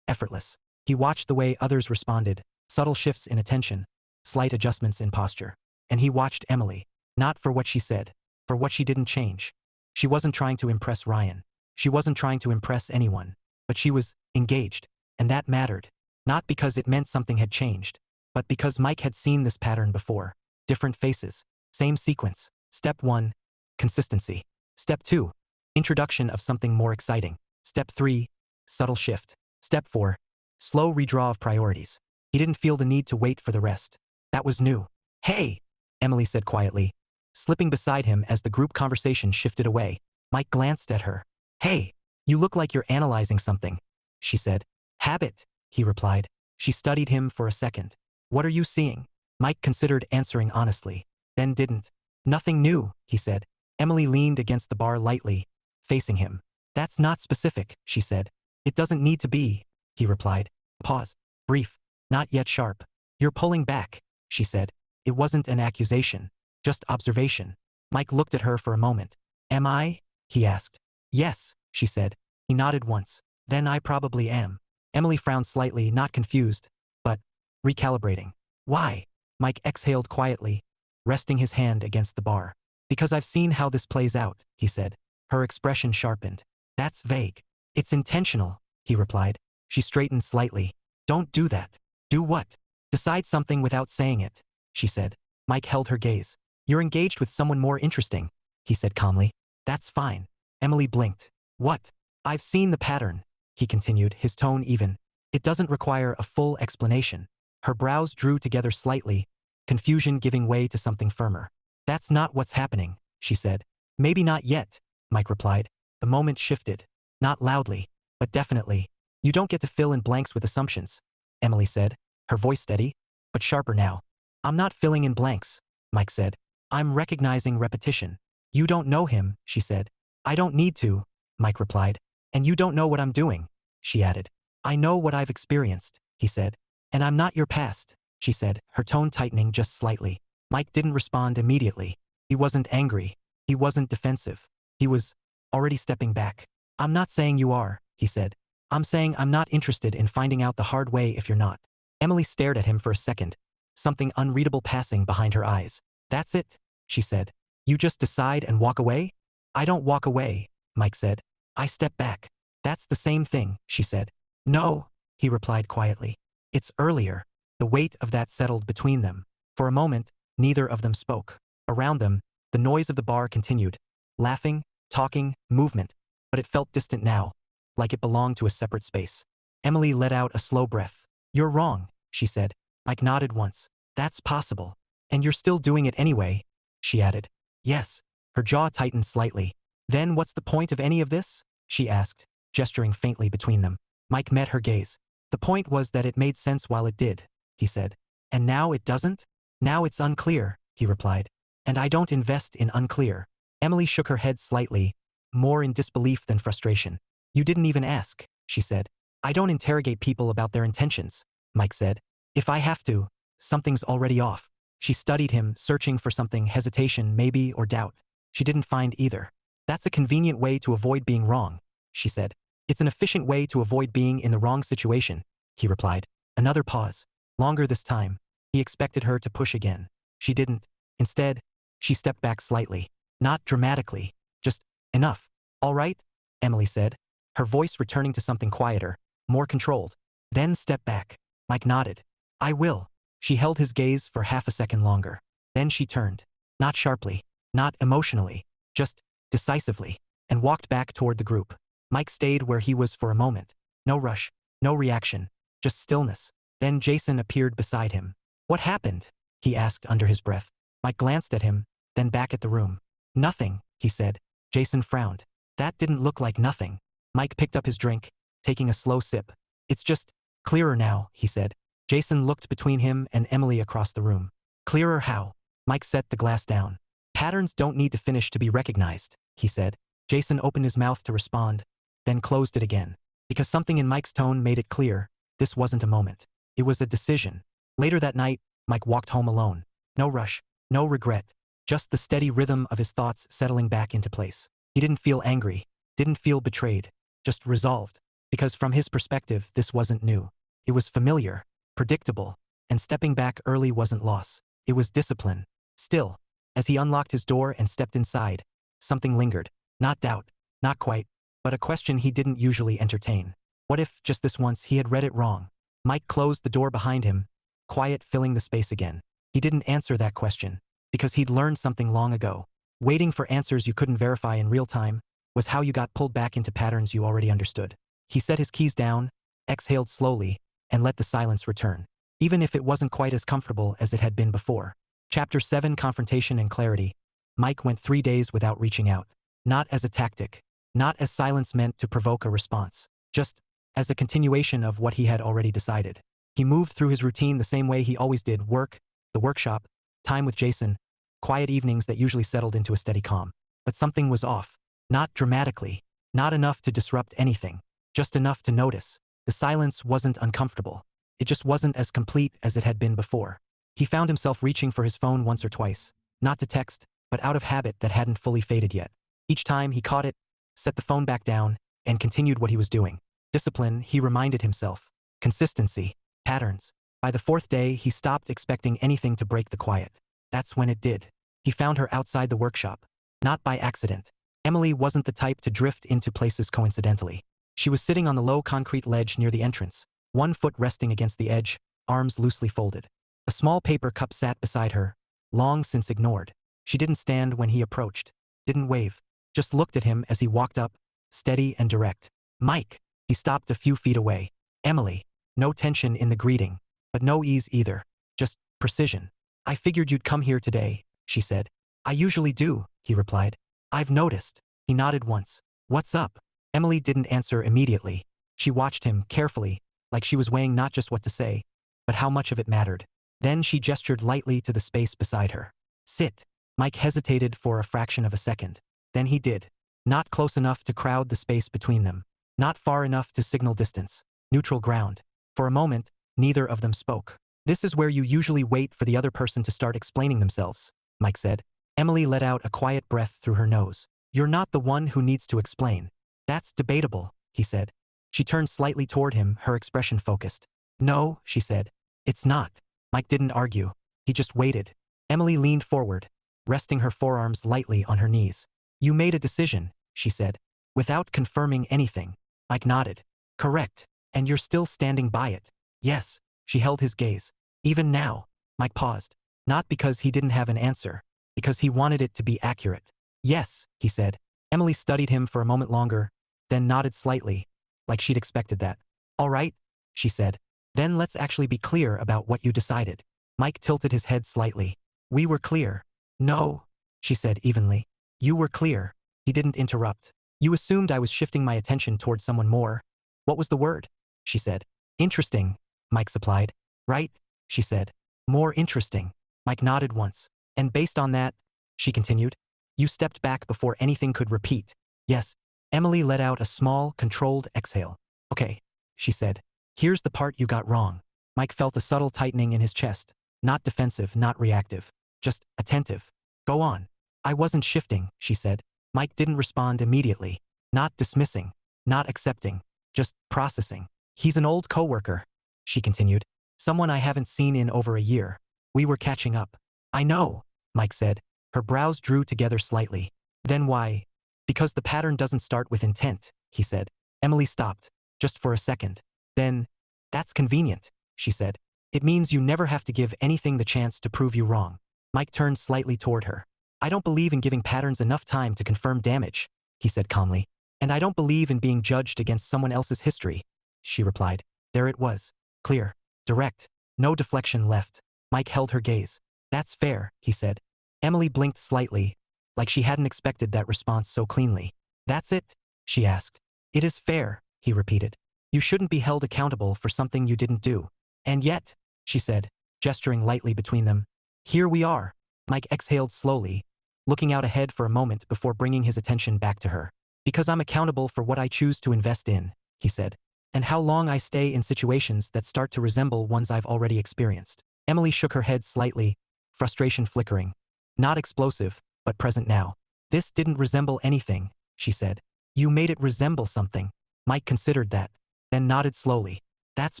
effortless. He watched the way others responded, subtle shifts in attention, slight adjustments in posture. And he watched Emily, not for what she said, for what she didn't change. She wasn't trying to impress Ryan. She wasn't trying to impress anyone. But she was engaged. And that mattered. Not because it meant something had changed, but because Mike had seen this pattern before. Different faces, same sequence. Step 1, consistency. Step 2, introduction of something more exciting. Step 3, subtle shift. Step 4, slow redraw of priorities. He didn't feel the need to wait for the rest. That was new. Hey, Emily said quietly, slipping beside him as the group conversation shifted away. Mike glanced at her. Hey, you look like you're analyzing something, she said. Habit, he replied. She studied him for a second. What are you seeing? Mike considered answering honestly, then didn't. Nothing new, he said. Emily leaned against the bar lightly, facing him. That's not specific, she said. It doesn't need to be, he replied. Pause. Brief. Not yet sharp. You're pulling back, she said. It wasn't an accusation, just observation. Mike looked at her for a moment. Am I? He asked. Yes, she said. He nodded once. Then I probably am. Emily frowned slightly, not confused, but recalibrating. Why? Mike exhaled quietly, resting his hand against the bar. Because I've seen how this plays out, he said. Her expression sharpened. That's vague. It's intentional, he replied. She straightened slightly. Don't do that. Do what? Decide something without saying it, she said. Mike held her gaze. You're engaged with someone more interesting, he said calmly. That's fine. Emily blinked. What? I've seen the pattern, he continued, his tone even. It doesn't require a full explanation. Her brows drew together slightly, confusion giving way to something firmer. That's not what's happening, she said. Maybe not yet, Mike replied. The moment shifted. Not loudly, but definitely. You don't get to fill in blanks with assumptions, Emily said, her voice steady, but sharper now. I'm not filling in blanks, Mike said. I'm recognizing repetition. You don't know him, she said. I don't need to, Mike replied. And you don't know what I'm doing, she added. I know what I've experienced, he said. And I'm not your past, she said, her tone tightening just slightly. Mike didn't respond immediately. He wasn't angry. He wasn't defensive. He was already stepping back. I'm not saying you are, he said. I'm saying I'm not interested in finding out the hard way if you're not. Emily stared at him for a second, something unreadable passing behind her eyes. That's it, she said. You just decide and walk away? I don't walk away, Mike said. I step back. That's the same thing, she said. No, he replied quietly. It's earlier. The weight of that settled between them. For a moment, neither of them spoke. Around them, the noise of the bar continued. Laughing, talking, movement. But it felt distant now, like it belonged to a separate space. Emily let out a slow breath. You're wrong, she said. Mike nodded once. That's possible. And you're still doing it anyway, she added. Yes. Her jaw tightened slightly. Then what's the point of any of this? She asked, gesturing faintly between them. Mike met her gaze. The point was that it made sense while it did, he said. And now it doesn't? Now it's unclear, he replied. And I don't invest in unclear. Emily shook her head slightly, more in disbelief than frustration. You didn't even ask, she said. I don't interrogate people about their intentions, Mike said. If I have to, something's already off. She studied him, searching for something, hesitation, maybe, or doubt. She didn't find either. That's a convenient way to avoid being wrong, she said. It's an efficient way to avoid being in the wrong situation, he replied. Another pause. Longer this time. He expected her to push again. She didn't. Instead, she stepped back slightly. Not dramatically. Just enough. All right, Emily said, her voice returning to something quieter, more controlled. Then step back. Mike nodded. I will. She held his gaze for half a second longer. Then she turned. Not sharply. Not emotionally. Just decisively. And walked back toward the group. Mike stayed where he was for a moment. No rush. No reaction. Just stillness. Then Jason appeared beside him. What happened? He asked under his breath. Mike glanced at him, then back at the room. Nothing, he said. Jason frowned. That didn't look like nothing. Mike picked up his drink, taking a slow sip. It's just clearer now, he said. Jason looked between him and Emily across the room. Clearer how? Mike set the glass down. Patterns don't need to finish to be recognized, he said. Jason opened his mouth to respond, then closed it again. Because something in Mike's tone made it clear, this wasn't a moment. It was a decision. Later that night, Mike walked home alone. No rush, no regret, just the steady rhythm of his thoughts settling back into place. He didn't feel angry, didn't feel betrayed, just resolved. Because from his perspective, this wasn't new. It was familiar, predictable, and stepping back early wasn't loss. It was discipline. Still, as he unlocked his door and stepped inside, something lingered. Not doubt, not quite, but a question he didn't usually entertain. What if, just this once, he had read it wrong? Mike closed the door behind him, quiet filling the space again. He didn't answer that question, because he'd learned something long ago. Waiting for answers you couldn't verify in real time was how you got pulled back into patterns you already understood. He set his keys down, exhaled slowly, and let the silence return, even if it wasn't quite as comfortable as it had been before. Chapter 7: Confrontation and Clarity. Mike went 3 days without reaching out. Not as a tactic. Not as silence meant to provoke a response. Just as a continuation of what he had already decided. He moved through his routine the same way he always did: work, the workshop, time with Jason, quiet evenings that usually settled into a steady calm. But something was off. Not dramatically. Not enough to disrupt anything. Just enough to notice. The silence wasn't uncomfortable. It just wasn't as complete as it had been before. He found himself reaching for his phone once or twice. Not to text, but out of habit that hadn't fully faded yet. Each time he caught it, set the phone back down, and continued what he was doing. Discipline, he reminded himself. Consistency. Patterns. By the 4th day, he stopped expecting anything to break the quiet. That's when it did. He found her outside the workshop. Not by accident. Emily wasn't the type to drift into places coincidentally. She was sitting on the low concrete ledge near the entrance, one foot resting against the edge, arms loosely folded. A small paper cup sat beside her, long since ignored. She didn't stand when he approached, didn't wave, just looked at him as he walked up, steady and direct. Mike! He stopped a few feet away. Emily. No tension in the greeting, but no ease either. Just precision. I figured you'd come here today, she said. I usually do, he replied. I've noticed. He nodded once. What's up? Emily didn't answer immediately. She watched him carefully, like she was weighing not just what to say, but how much of it mattered. Then she gestured lightly to the space beside her. Sit. Mike hesitated for a fraction of a second. Then he did. Not close enough to crowd the space between them. Not far enough to signal distance. Neutral ground. For a moment, neither of them spoke. This is where you usually wait for the other person to start explaining themselves, Mike said. Emily let out a quiet breath through her nose. You're not the one who needs to explain. That's debatable, he said. She turned slightly toward him, her expression focused. No, she said. It's not. Mike didn't argue. He just waited. Emily leaned forward, resting her forearms lightly on her knees. You made a decision, she said, without confirming anything. Mike nodded. Correct. And you're still standing by it. Yes. She held his gaze. Even now. Mike paused. Not because he didn't have an answer, because he wanted it to be accurate. Yes, he said. Emily studied him for a moment longer, then nodded slightly, like she'd expected that. All right, she said. Then let's actually be clear about what you decided. Mike tilted his head slightly. We were clear. No, she said evenly. You were clear. He didn't interrupt. You assumed I was shifting my attention toward someone more. What was the word? She said. Interesting, Mike supplied. Right, she said. More interesting. Mike nodded once. And based on that, she continued, you stepped back before anything could repeat. Yes. Emily let out a small, controlled exhale. Okay, she said. Here's the part you got wrong. Mike felt a subtle tightening in his chest. Not defensive, not reactive. Just attentive. Go on. I wasn't shifting, she said. Mike didn't respond immediately. Not dismissing. Not accepting. Just processing. He's an old coworker, she continued. Someone I haven't seen in over a year. We were catching up. I know, Mike said. Her brows drew together slightly. Then why? Because the pattern doesn't start with intent, he said. Emily stopped, just for a second. Then, that's convenient, she said. It means you never have to give anything the chance to prove you wrong. Mike turned slightly toward her. I don't believe in giving patterns enough time to confirm damage, he said calmly. And I don't believe in being judged against someone else's history, she replied. There it was. Clear. Direct. No deflection left. Mike held her gaze. That's fair, he said. Emily blinked slightly, like she hadn't expected that response so cleanly. That's it? She asked. It is fair, he repeated. You shouldn't be held accountable for something you didn't do. And yet, she said, gesturing lightly between them, here we are. Mike exhaled slowly, looking out ahead for a moment before bringing his attention back to her. Because I'm accountable for what I choose to invest in, he said. And how long I stay in situations that start to resemble ones I've already experienced. Emily shook her head slightly, frustration flickering. Not explosive, but present now. This didn't resemble anything, she said. You made it resemble something. Mike considered that, then nodded slowly. That's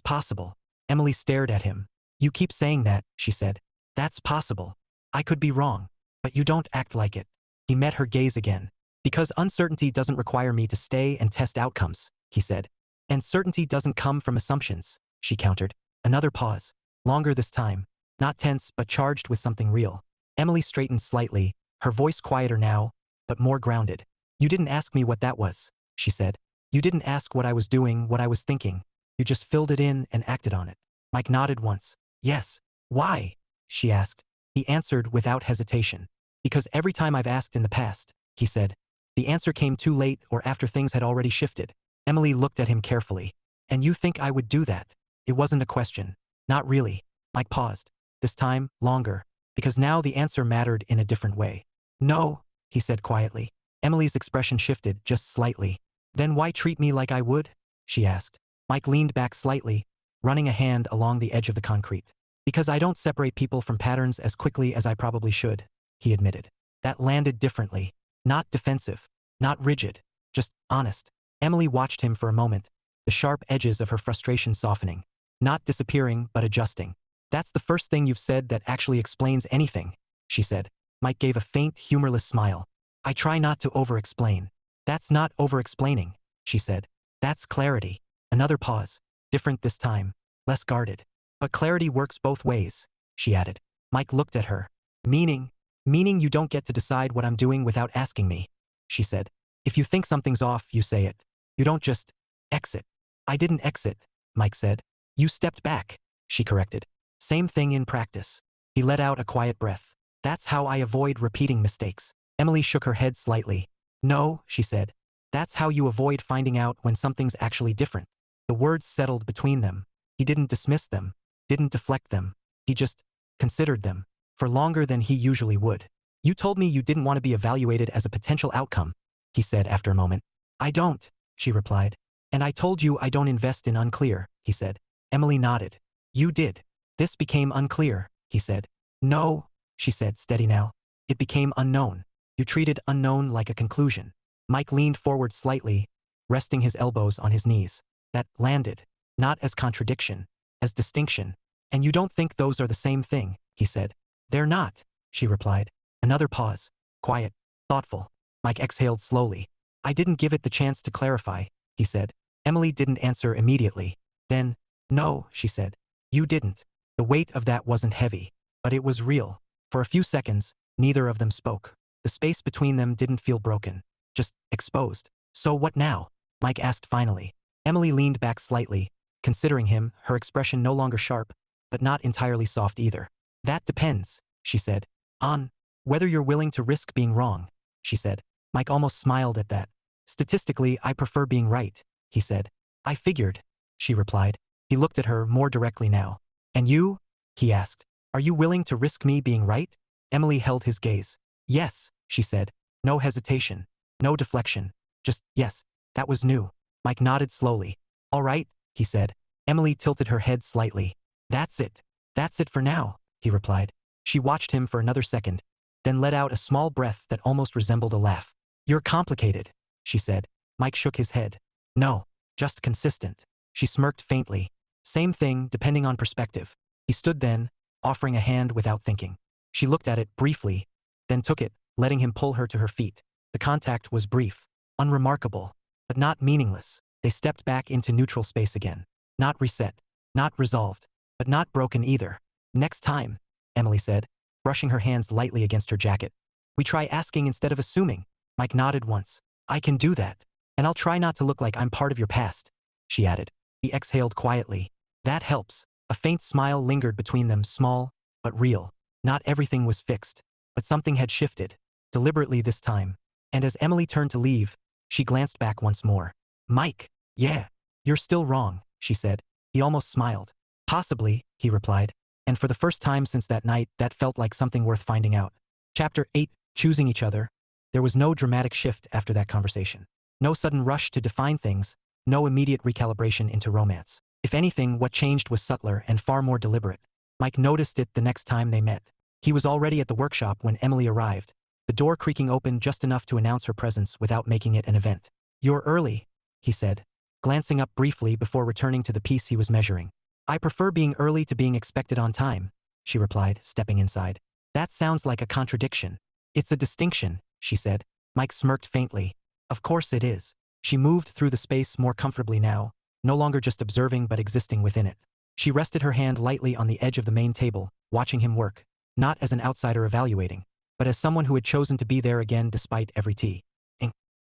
possible. Emily stared at him. You keep saying that, she said. That's possible. I could be wrong. But you don't act like it. He met her gaze again. Because uncertainty doesn't require me to stay and test outcomes, he said. And certainty doesn't come from assumptions, she countered. Another pause. Longer this time. Not tense, but charged with something real. Emily straightened slightly, her voice quieter now, but more grounded. You didn't ask me what that was, she said. You didn't ask what I was doing, what I was thinking. You just filled it in and acted on it. Mike nodded once. Yes. Why? She asked. He answered without hesitation. Because every time I've asked in the past, he said. The answer came too late or after things had already shifted. Emily looked at him carefully. And you think I would do that? It wasn't a question. Not really. Mike paused. This time, longer. Because now the answer mattered in a different way. No, he said quietly. Emily's expression shifted just slightly. Then why treat me like I would? She asked. Mike leaned back slightly, running a hand along the edge of the concrete. Because I don't separate people from patterns as quickly as I probably should, he admitted. That landed differently. Not defensive. Not rigid. Just honest. Emily watched him for a moment, the sharp edges of her frustration softening. Not disappearing, but adjusting. That's the first thing you've said that actually explains anything, she said. Mike gave a faint, humorless smile. I try not to over-explain. That's not over-explaining, she said. That's clarity. Another pause. Different this time. Less guarded. But clarity works both ways, she added. Mike looked at her. Meaning you don't get to decide what I'm doing without asking me, she said. If you think something's off, you say it. You don't just exit. I didn't exit, Mike said. You stepped back, she corrected. Same thing in practice. He let out a quiet breath. That's how I avoid repeating mistakes. Emily shook her head slightly. No, she said. That's how you avoid finding out when something's actually different. The words settled between them. He didn't dismiss them, didn't deflect them. He just considered them, for longer than he usually would. You told me you didn't want to be evaluated as a potential outcome, he said after a moment. I don't, she replied. And I told you I don't invest in unclear, he said. Emily nodded. You did. This became unclear, he said. No, she said, steady now. It became unknown. You treated unknown like a conclusion. Mike leaned forward slightly, resting his elbows on his knees. That landed, not as contradiction, as distinction. And you don't think those are the same thing, he said. They're not, she replied. Another pause. Quiet. Thoughtful. Mike exhaled slowly. I didn't give it the chance to clarify, he said. Emily didn't answer immediately. Then, no, she said. You didn't. The weight of that wasn't heavy, but it was real. For a few seconds, neither of them spoke. The space between them didn't feel broken, just exposed. So what now? Mike asked finally. Emily leaned back slightly, considering him, her expression no longer sharp, but not entirely soft either. That depends, she said. On whether you're willing to risk being wrong, she said. Mike almost smiled at that. Statistically, I prefer being right, he said. I figured, she replied. He looked at her more directly now. And you? He asked. Are you willing to risk me being right? Emily held his gaze. Yes, she said. No hesitation. No deflection. Just, yes. That was new. Mike nodded slowly. All right, he said. Emily tilted her head slightly. That's it. That's it for now, he replied. She watched him for another second, then let out a small breath that almost resembled a laugh. You're complicated, she said. Mike shook his head. No, just consistent. She smirked faintly. Same thing, depending on perspective. He stood then, offering a hand without thinking. She looked at it briefly, then took it, letting him pull her to her feet. The contact was brief, unremarkable, but not meaningless. They stepped back into neutral space again. Not reset, not resolved, but not broken either. Next time, Emily said, brushing her hands lightly against her jacket. We try asking instead of assuming. Mike nodded once. I can do that. And I'll try not to look like I'm part of your past, she added. He exhaled quietly. That helps. A faint smile lingered between them, small, but real. Not everything was fixed, but something had shifted, deliberately this time. And as Emily turned to leave, she glanced back once more. Mike, yeah, you're still wrong, she said. He almost smiled. Possibly, he replied. And for the first time since that night, that felt like something worth finding out. Chapter 8, Choosing Each Other. There was no dramatic shift after that conversation. No sudden rush to define things, no immediate recalibration into romance. If anything, what changed was subtler and far more deliberate. Mike noticed it the next time they met. He was already at the workshop when Emily arrived, the door creaking open just enough to announce her presence without making it an event. You're early, he said. glancing up briefly before returning to the piece he was measuring. I prefer being early to being expected on time, she replied, stepping inside. That sounds like a contradiction. It's a distinction, she said. Mike smirked faintly. Of course it is. She moved through the space more comfortably now, no longer just observing but existing within it. She rested her hand lightly on the edge of the main table, watching him work, not as an outsider evaluating, but as someone who had chosen to be there again despite every tea.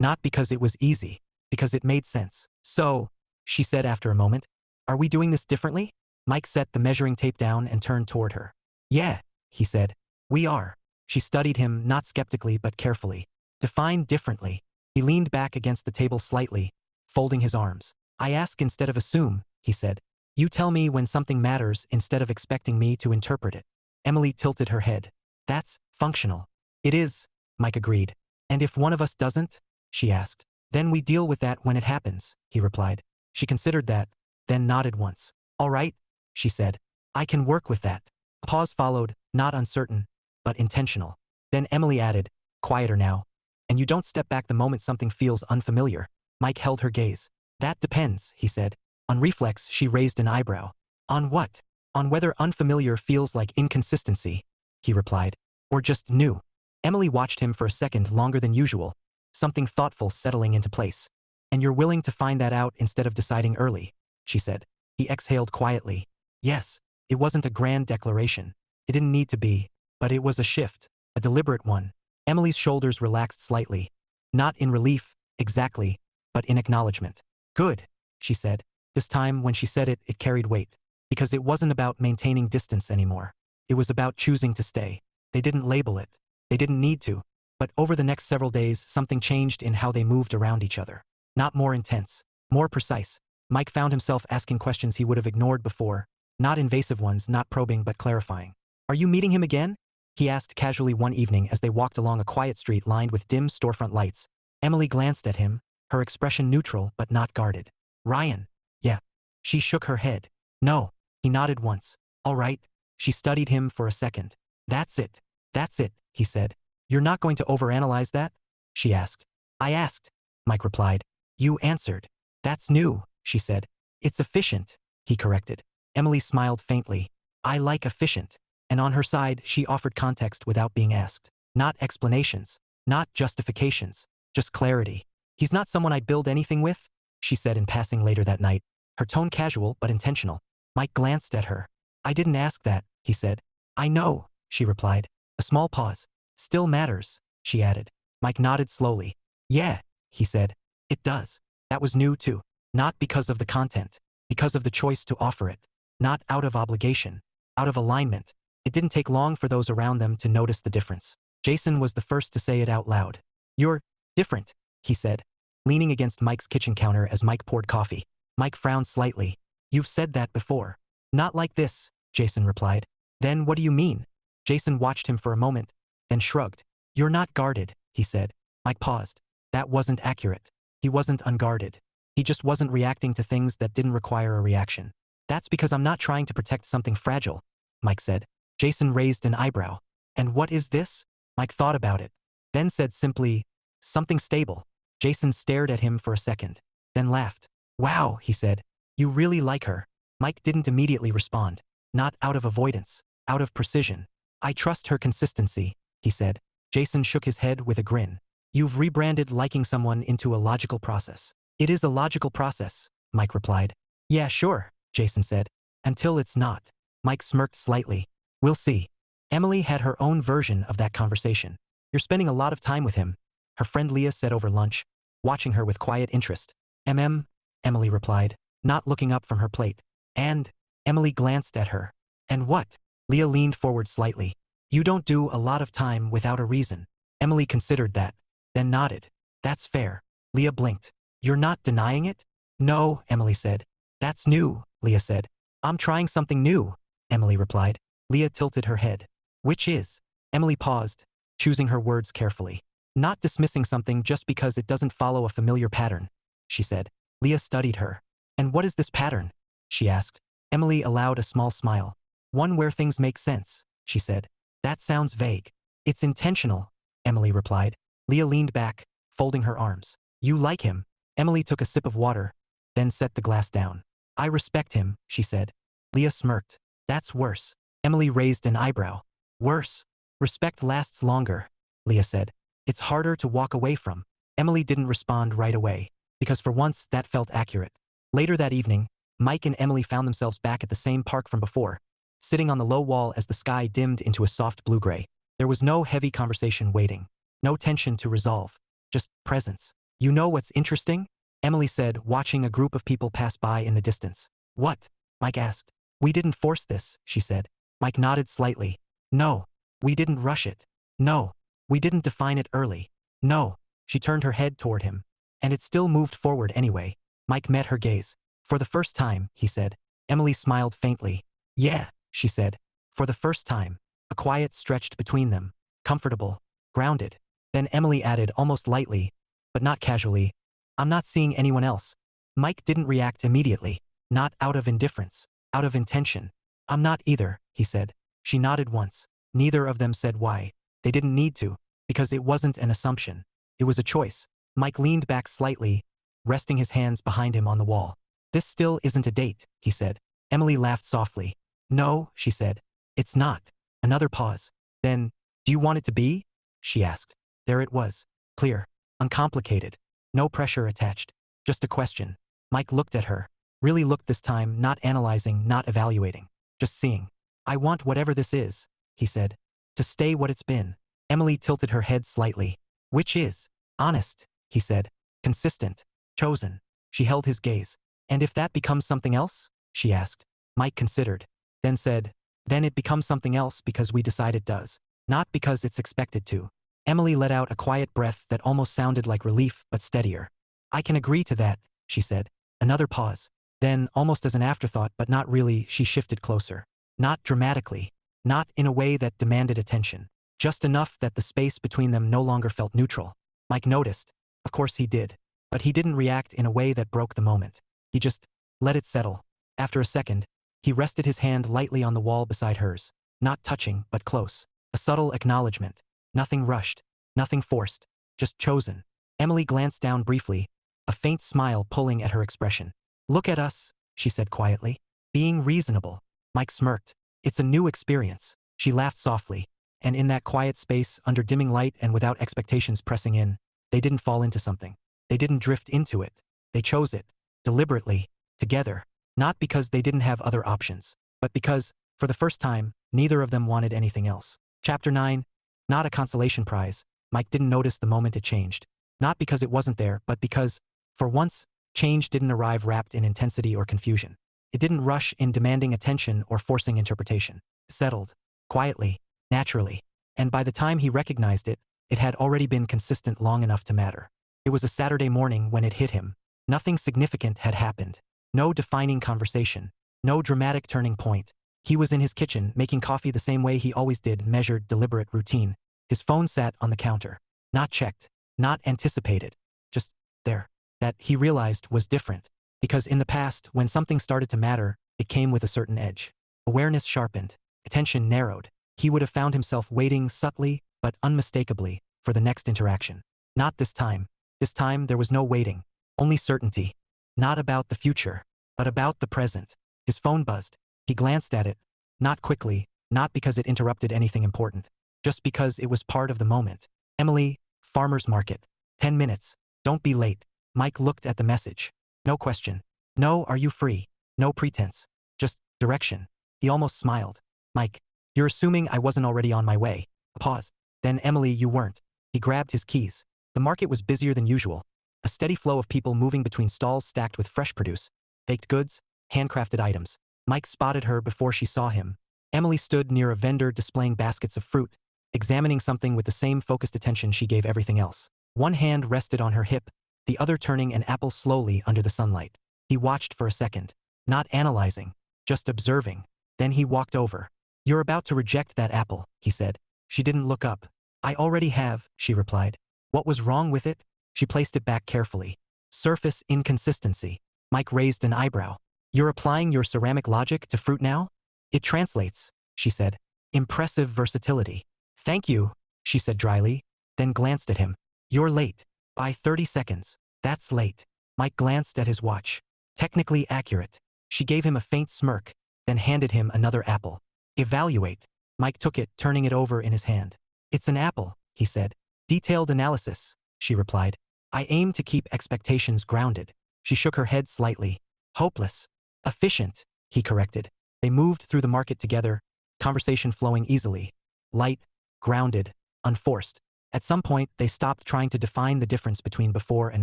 Not because it was easy, because it made sense. So, she said after a moment, are we doing this differently? Mike set the measuring tape down and turned toward her. Yeah, he said. We are. She studied him, not skeptically but carefully. Define differently. He leaned back against the table slightly, folding his arms. I ask instead of assume, he said. You tell me when something matters instead of expecting me to interpret it. Emily tilted her head. That's functional. It is, Mike agreed. And if one of us doesn't? She asked. Then we deal with that when it happens, he replied. She considered that, then nodded once. All right, she said. I can work with that. A pause followed, not uncertain, but intentional. Then Emily added, quieter now. And you don't step back the moment something feels unfamiliar. Mike held her gaze. That depends, he said. On reflex, she raised an eyebrow. On what? On whether unfamiliar feels like inconsistency, he replied. Or just new. Emily watched him for a second longer than usual, something thoughtful settling into place. And you're willing to find that out instead of deciding early, she said. He exhaled quietly. Yes, it wasn't a grand declaration. It didn't need to be, but it was a shift, a deliberate one. Emily's shoulders relaxed slightly. Not in relief, exactly, but in acknowledgement. Good, she said. This time, when she said it, it carried weight. Because it wasn't about maintaining distance anymore. It was about choosing to stay. They didn't label it. They didn't need to. But over the next several days, something changed in how they moved around each other. Not more intense, more precise. Mike found himself asking questions he would have ignored before. Not invasive ones, not probing but clarifying. Are you meeting him again? He asked casually one evening as they walked along a quiet street lined with dim storefront lights. Emily glanced at him, her expression neutral but not guarded. Ryan. Yeah. She shook her head. No. He nodded once. All right. She studied him for a second. That's it. That's it, he said. You're not going to overanalyze that? She asked. I asked, Mike replied. You answered. That's new, she said. It's efficient, he corrected. Emily smiled faintly. I like efficient. And on her side, she offered context without being asked. Not explanations. Not justifications. Just clarity. He's not someone I'd build anything with, she said in passing later that night. Her tone casual but intentional. Mike glanced at her. I didn't ask that, he said. I know, she replied. A small pause. Still matters, she added. Mike nodded slowly. Yeah, he said. It does. That was new too. Not because of the content. Because of the choice to offer it. Not out of obligation. Out of alignment. It didn't take long for those around them to notice the difference. Jason was the first to say it out loud. You're different, he said, leaning against Mike's kitchen counter as Mike poured coffee. Mike frowned slightly. You've said that before. Not like this, Jason replied. Then what do you mean? Jason watched him for a moment, then shrugged. You're not guarded, he said. Mike paused. That wasn't accurate. He wasn't unguarded. He just wasn't reacting to things that didn't require a reaction. That's because I'm not trying to protect something fragile, Mike said. Jason raised an eyebrow. And what is this? Mike thought about it, then said simply, something stable. Jason stared at him for a second, then laughed. Wow, he said. You really like her. Mike didn't immediately respond. Not out of avoidance, out of precision. I trust her consistency, he said. Jason shook his head with a grin. You've rebranded liking someone into a logical process. It is a logical process, Mike replied. Yeah, sure, Jason said. Until it's not. Mike smirked slightly. We'll see. Emily had her own version of that conversation. You're spending a lot of time with him, her friend Leah said over lunch, watching her with quiet interest. Emily replied, not looking up from her plate. And, Emily glanced at her. And what? Leah leaned forward slightly. You don't do a lot of time without a reason. Emily considered that, then nodded. That's fair. Leah blinked. You're not denying it? No, Emily said. That's new, Leah said. I'm trying something new, Emily replied. Leah tilted her head. Which is? Emily paused, choosing her words carefully. Not dismissing something just because it doesn't follow a familiar pattern, she said. Leah studied her. And what is this pattern? She asked. Emily allowed a small smile. One where things make sense, she said. That sounds vague. It's intentional, Emily replied. Leah leaned back, folding her arms. You like him. Emily took a sip of water, then set the glass down. I respect him, she said. Leah smirked. That's worse. Emily raised an eyebrow. Worse. Respect lasts longer, Leah said. It's harder to walk away from. Emily didn't respond right away, because for once that felt accurate. Later that evening, Mike and Emily found themselves back at the same park from before, sitting on the low wall as the sky dimmed into a soft blue-gray. There was no heavy conversation waiting, no tension to resolve, just presence. You know what's interesting? Emily said, watching a group of people pass by in the distance. What? Mike asked. We didn't force this, she said. Mike nodded slightly. No. We didn't rush it. No. We didn't define it early. No. She turned her head toward him. And it still moved forward anyway. Mike met her gaze. For the first time, he said. Emily smiled faintly. Yeah, she said. For the first time. A quiet stretched between them. Comfortable. Grounded. Then Emily added almost lightly, but not casually. I'm not seeing anyone else. Mike didn't react immediately. Not out of indifference. Out of intention. I'm not either, he said. She nodded once. Neither of them said why. They didn't need to, because it wasn't an assumption. It was a choice. Mike leaned back slightly, resting his hands behind him on the wall. This still isn't a date, he said. Emily laughed softly. No, she said. It's not. Another pause. Then, do you want it to be? She asked. There it was. Clear. Uncomplicated. No pressure attached. Just a question. Mike looked at her. Really looked this time, not analyzing, not evaluating. Just seeing. I want whatever this is, he said. To stay what it's been. Emily tilted her head slightly. Which is? Honest, he said. Consistent. Chosen. She held his gaze. And if that becomes something else? She asked. Mike considered. Then said, then it becomes something else because we decide it does. Not because it's expected to. Emily let out a quiet breath that almost sounded like relief, but steadier. I can agree to that, she said. Another pause. Then, almost as an afterthought but not really, she shifted closer. Not dramatically. Not in a way that demanded attention. Just enough that the space between them no longer felt neutral. Mike noticed. Of course he did. But he didn't react in a way that broke the moment. He just let it settle. After a second, he rested his hand lightly on the wall beside hers. Not touching, but close. A subtle acknowledgement. Nothing rushed. Nothing forced. Just chosen. Emily glanced down briefly, a faint smile pulling at her expression. Look at us, she said quietly. Being reasonable. Mike smirked. It's a new experience. She laughed softly. And in that quiet space, under dimming light and without expectations pressing in, they didn't fall into something. They didn't drift into it. They chose it. Deliberately. Together. Not because they didn't have other options, but because, for the first time, neither of them wanted anything else. Chapter 9. Not a consolation prize. Mike didn't notice the moment it changed. Not because it wasn't there, but because, for once, change didn't arrive wrapped in intensity or confusion. It didn't rush in demanding attention or forcing interpretation. It settled. Quietly. Naturally. And by the time he recognized it, it had already been consistent long enough to matter. It was a Saturday morning when it hit him. Nothing significant had happened. No defining conversation. No dramatic turning point. He was in his kitchen, making coffee the same way he always did, measured, deliberate, routine. His phone sat on the counter. Not checked. Not anticipated. Just there. That, he realized, was different. Because in the past, when something started to matter, it came with a certain edge. Awareness sharpened. Attention narrowed. He would have found himself waiting subtly, but unmistakably, for the next interaction. Not this time. This time there was no waiting. Only certainty. Not about the future, but about the present. His phone buzzed. He glanced at it. Not quickly, not because it interrupted anything important. Just because it was part of the moment. Emily, Farmer's Market. 10 minutes. Don't be late. Mike looked at the message. No question. No, are you free? No pretense. Just direction. He almost smiled. Mike, you're assuming I wasn't already on my way. A pause. Then Emily, you weren't. He grabbed his keys. The market was busier than usual. A steady flow of people moving between stalls stacked with fresh produce, baked goods, handcrafted items. Mike spotted her before she saw him. Emily stood near a vendor displaying baskets of fruit, examining something with the same focused attention she gave everything else. One hand rested on her hip, the other turning an apple slowly under the sunlight. He watched for a second, not analyzing, just observing. Then he walked over. You're about to reject that apple, he said. She didn't look up. I already have, she replied. What was wrong with it? She placed it back carefully. Surface inconsistency. Mike raised an eyebrow. You're applying your ceramic logic to fruit now? It translates, she said. Impressive versatility. Thank you, she said dryly, then glanced at him. You're late. By 30 seconds. That's late. Mike glanced at his watch. Technically accurate. She gave him a faint smirk, then handed him another apple. Evaluate. Mike took it, turning it over in his hand. It's an apple, he said. Detailed analysis, she replied. I aim to keep expectations grounded. She shook her head slightly. Hopeless. Efficient, he corrected. They moved through the market together, conversation flowing easily. Light, grounded, unforced. At some point, they stopped trying to define the difference between before and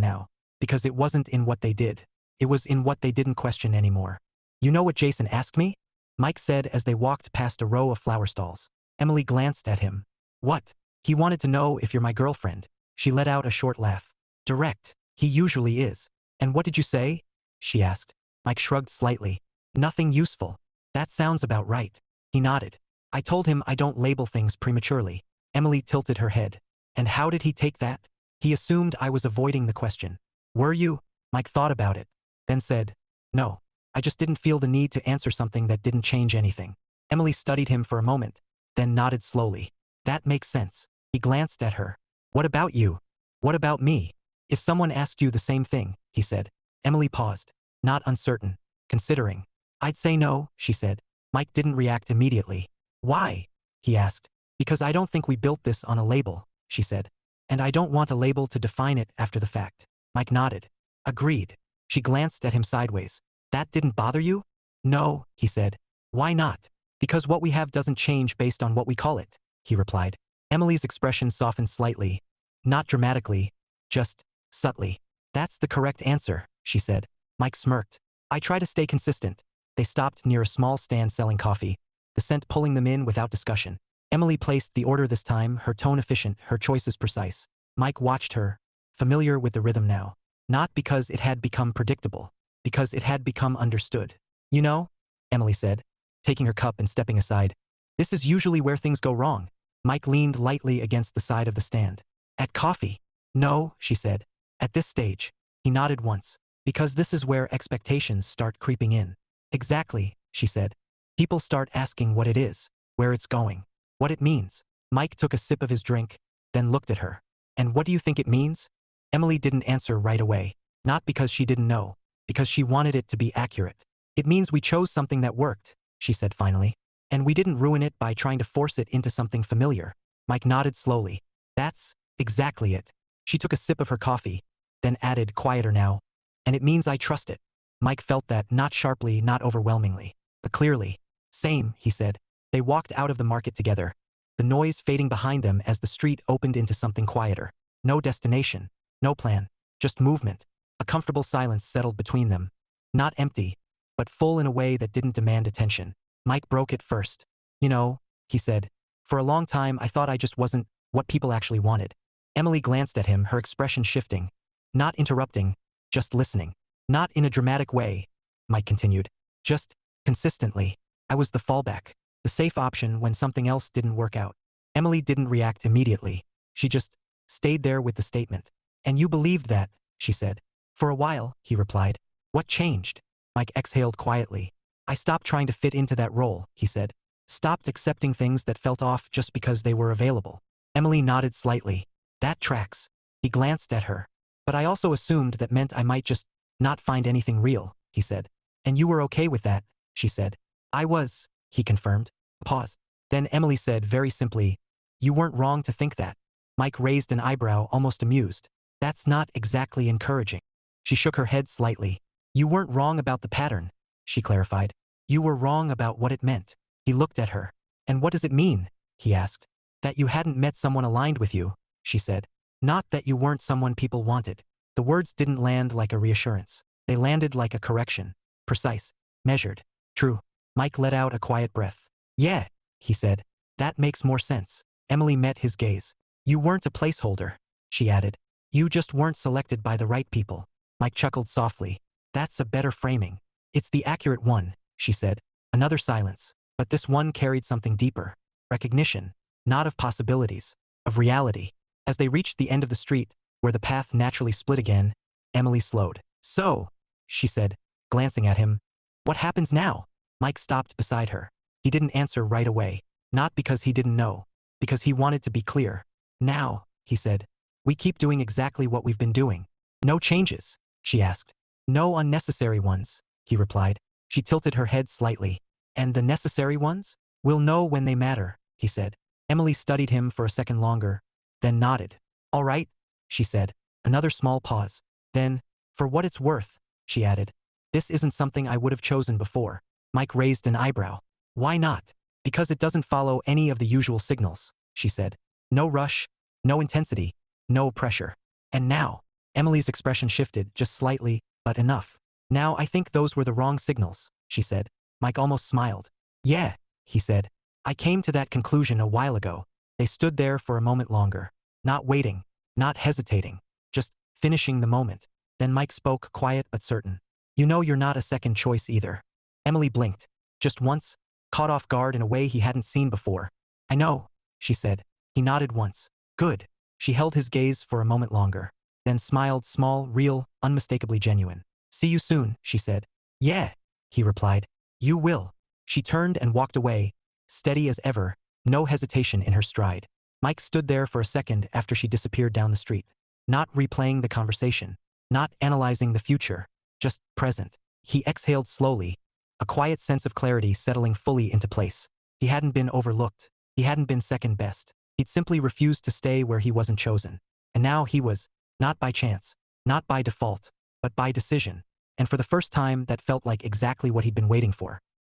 now. Because it wasn't in what they did. It was in what they didn't question anymore. You know what Jason asked me? Mike said as they walked past a row of flower stalls. Emily glanced at him. What? He wanted to know if you're my girlfriend. She let out a short laugh. Direct. He usually is. And what did you say? She asked. Mike shrugged slightly. Nothing useful. That sounds about right. He nodded. I told him I don't label things prematurely. Emily tilted her head. And how did he take that? He assumed I was avoiding the question. Were you? Mike thought about it, then said, no. I just didn't feel the need to answer something that didn't change anything. Emily studied him for a moment, then nodded slowly. That makes sense. He glanced at her. What about you? What about me? If someone asked you the same thing, he said. Emily paused, not uncertain, considering. I'd say no, she said. Mike didn't react immediately. Why? He asked. Because I don't think we built this on a label, she said. And I don't want a label to define it after the fact. Mike nodded. Agreed. She glanced at him sideways. That didn't bother you? No, he said. Why not? Because what we have doesn't change based on what we call it, he replied. Emily's expression softened slightly. Not dramatically, just subtly. That's the correct answer, she said. Mike smirked. I try to stay consistent. They stopped near a small stand selling coffee, the scent pulling them in without discussion. Emily placed the order this time, her tone efficient, her choices precise. Mike watched her, familiar with the rhythm now. Not because it had become predictable, because it had become understood. You know, Emily said, taking her cup and stepping aside. This is usually where things go wrong. Mike leaned lightly against the side of the stand. At coffee? No, she said. At this stage. He nodded once. Because this is where expectations start creeping in. Exactly, she said. People start asking what it is, where it's going, what it means. Mike took a sip of his drink, then looked at her. And what do you think it means? Emily didn't answer right away. Not because she didn't know, because she wanted it to be accurate. It means we chose something that worked, she said finally. And we didn't ruin it by trying to force it into something familiar. Mike nodded slowly. That's exactly it. She took a sip of her coffee, then added quieter now. And it means I trust it. Mike felt that, not sharply, not overwhelmingly, but clearly. Same, he said. They walked out of the market together, the noise fading behind them as the street opened into something quieter. No destination, no plan, just movement. A comfortable silence settled between them. Not empty, but full in a way that didn't demand attention. Mike broke it first. You know, he said, for a long time I thought I just wasn't what people actually wanted. Emily glanced at him, her expression shifting. Not interrupting, just listening. Not in a dramatic way, Mike continued. Just, consistently. I was the fallback, the safe option when something else didn't work out. Emily didn't react immediately. She just stayed there with the statement. And you believed that, she said. For a while, he replied. What changed? Mike exhaled quietly. I stopped trying to fit into that role, he said. Stopped accepting things that felt off just because they were available. Emily nodded slightly. That tracks. He glanced at her. But I also assumed that meant I might just not find anything real, he said. And you were okay with that, she said. I was, he confirmed. Pause. Then Emily said very simply, you weren't wrong to think that. Mike raised an eyebrow, almost amused. That's not exactly encouraging. She shook her head slightly. You weren't wrong about the pattern, she clarified. You were wrong about what it meant. He looked at her. And what does it mean? He asked. That you hadn't met someone aligned with you, she said. Not that you weren't someone people wanted. The words didn't land like a reassurance. They landed like a correction. Precise. Measured. True. Mike let out a quiet breath. Yeah, he said. That makes more sense. Emily met his gaze. You weren't a placeholder, she added. You just weren't selected by the right people. Mike chuckled softly. That's a better framing. It's the accurate one, she said. Another silence. But this one carried something deeper. Recognition. Not of possibilities. Of reality. As they reached the end of the street, where the path naturally split again, Emily slowed. So, she said, glancing at him. What happens now? Mike stopped beside her. He didn't answer right away. Not because he didn't know. Because he wanted to be clear. Now, he said, we keep doing exactly what we've been doing. No changes, she asked. No unnecessary ones, he replied. She tilted her head slightly. And the necessary ones? We'll know when they matter, he said. Emily studied him for a second longer, then nodded. All right, she said. Another small pause. Then, for what it's worth, she added. This isn't something I would have chosen before. Mike raised an eyebrow. Why not? Because it doesn't follow any of the usual signals, she said. No rush, no intensity, no pressure. And now, Emily's expression shifted just slightly, but enough. Now I think those were the wrong signals, she said. Mike almost smiled. Yeah, he said. I came to that conclusion a while ago. They stood there for a moment longer. Not waiting, not hesitating, just finishing the moment. Then Mike spoke, quiet but certain. You know you're not a second choice either. Emily blinked. Just once, caught off guard in a way he hadn't seen before. I know, she said. He nodded once. Good. She held his gaze for a moment longer, then smiled, small, real, unmistakably genuine. See you soon, she said. Yeah, he replied. You will. She turned and walked away, steady as ever, no hesitation in her stride. Mike stood there for a second after she disappeared down the street. Not replaying the conversation, not analyzing the future, just present. He exhaled slowly, a quiet sense of clarity settling fully into place. He hadn't been overlooked. He hadn't been second best. He'd simply refused to stay where he wasn't chosen. And now he was, not by chance, not by default, but by decision. And for the first time, that felt like exactly what he'd been waiting for.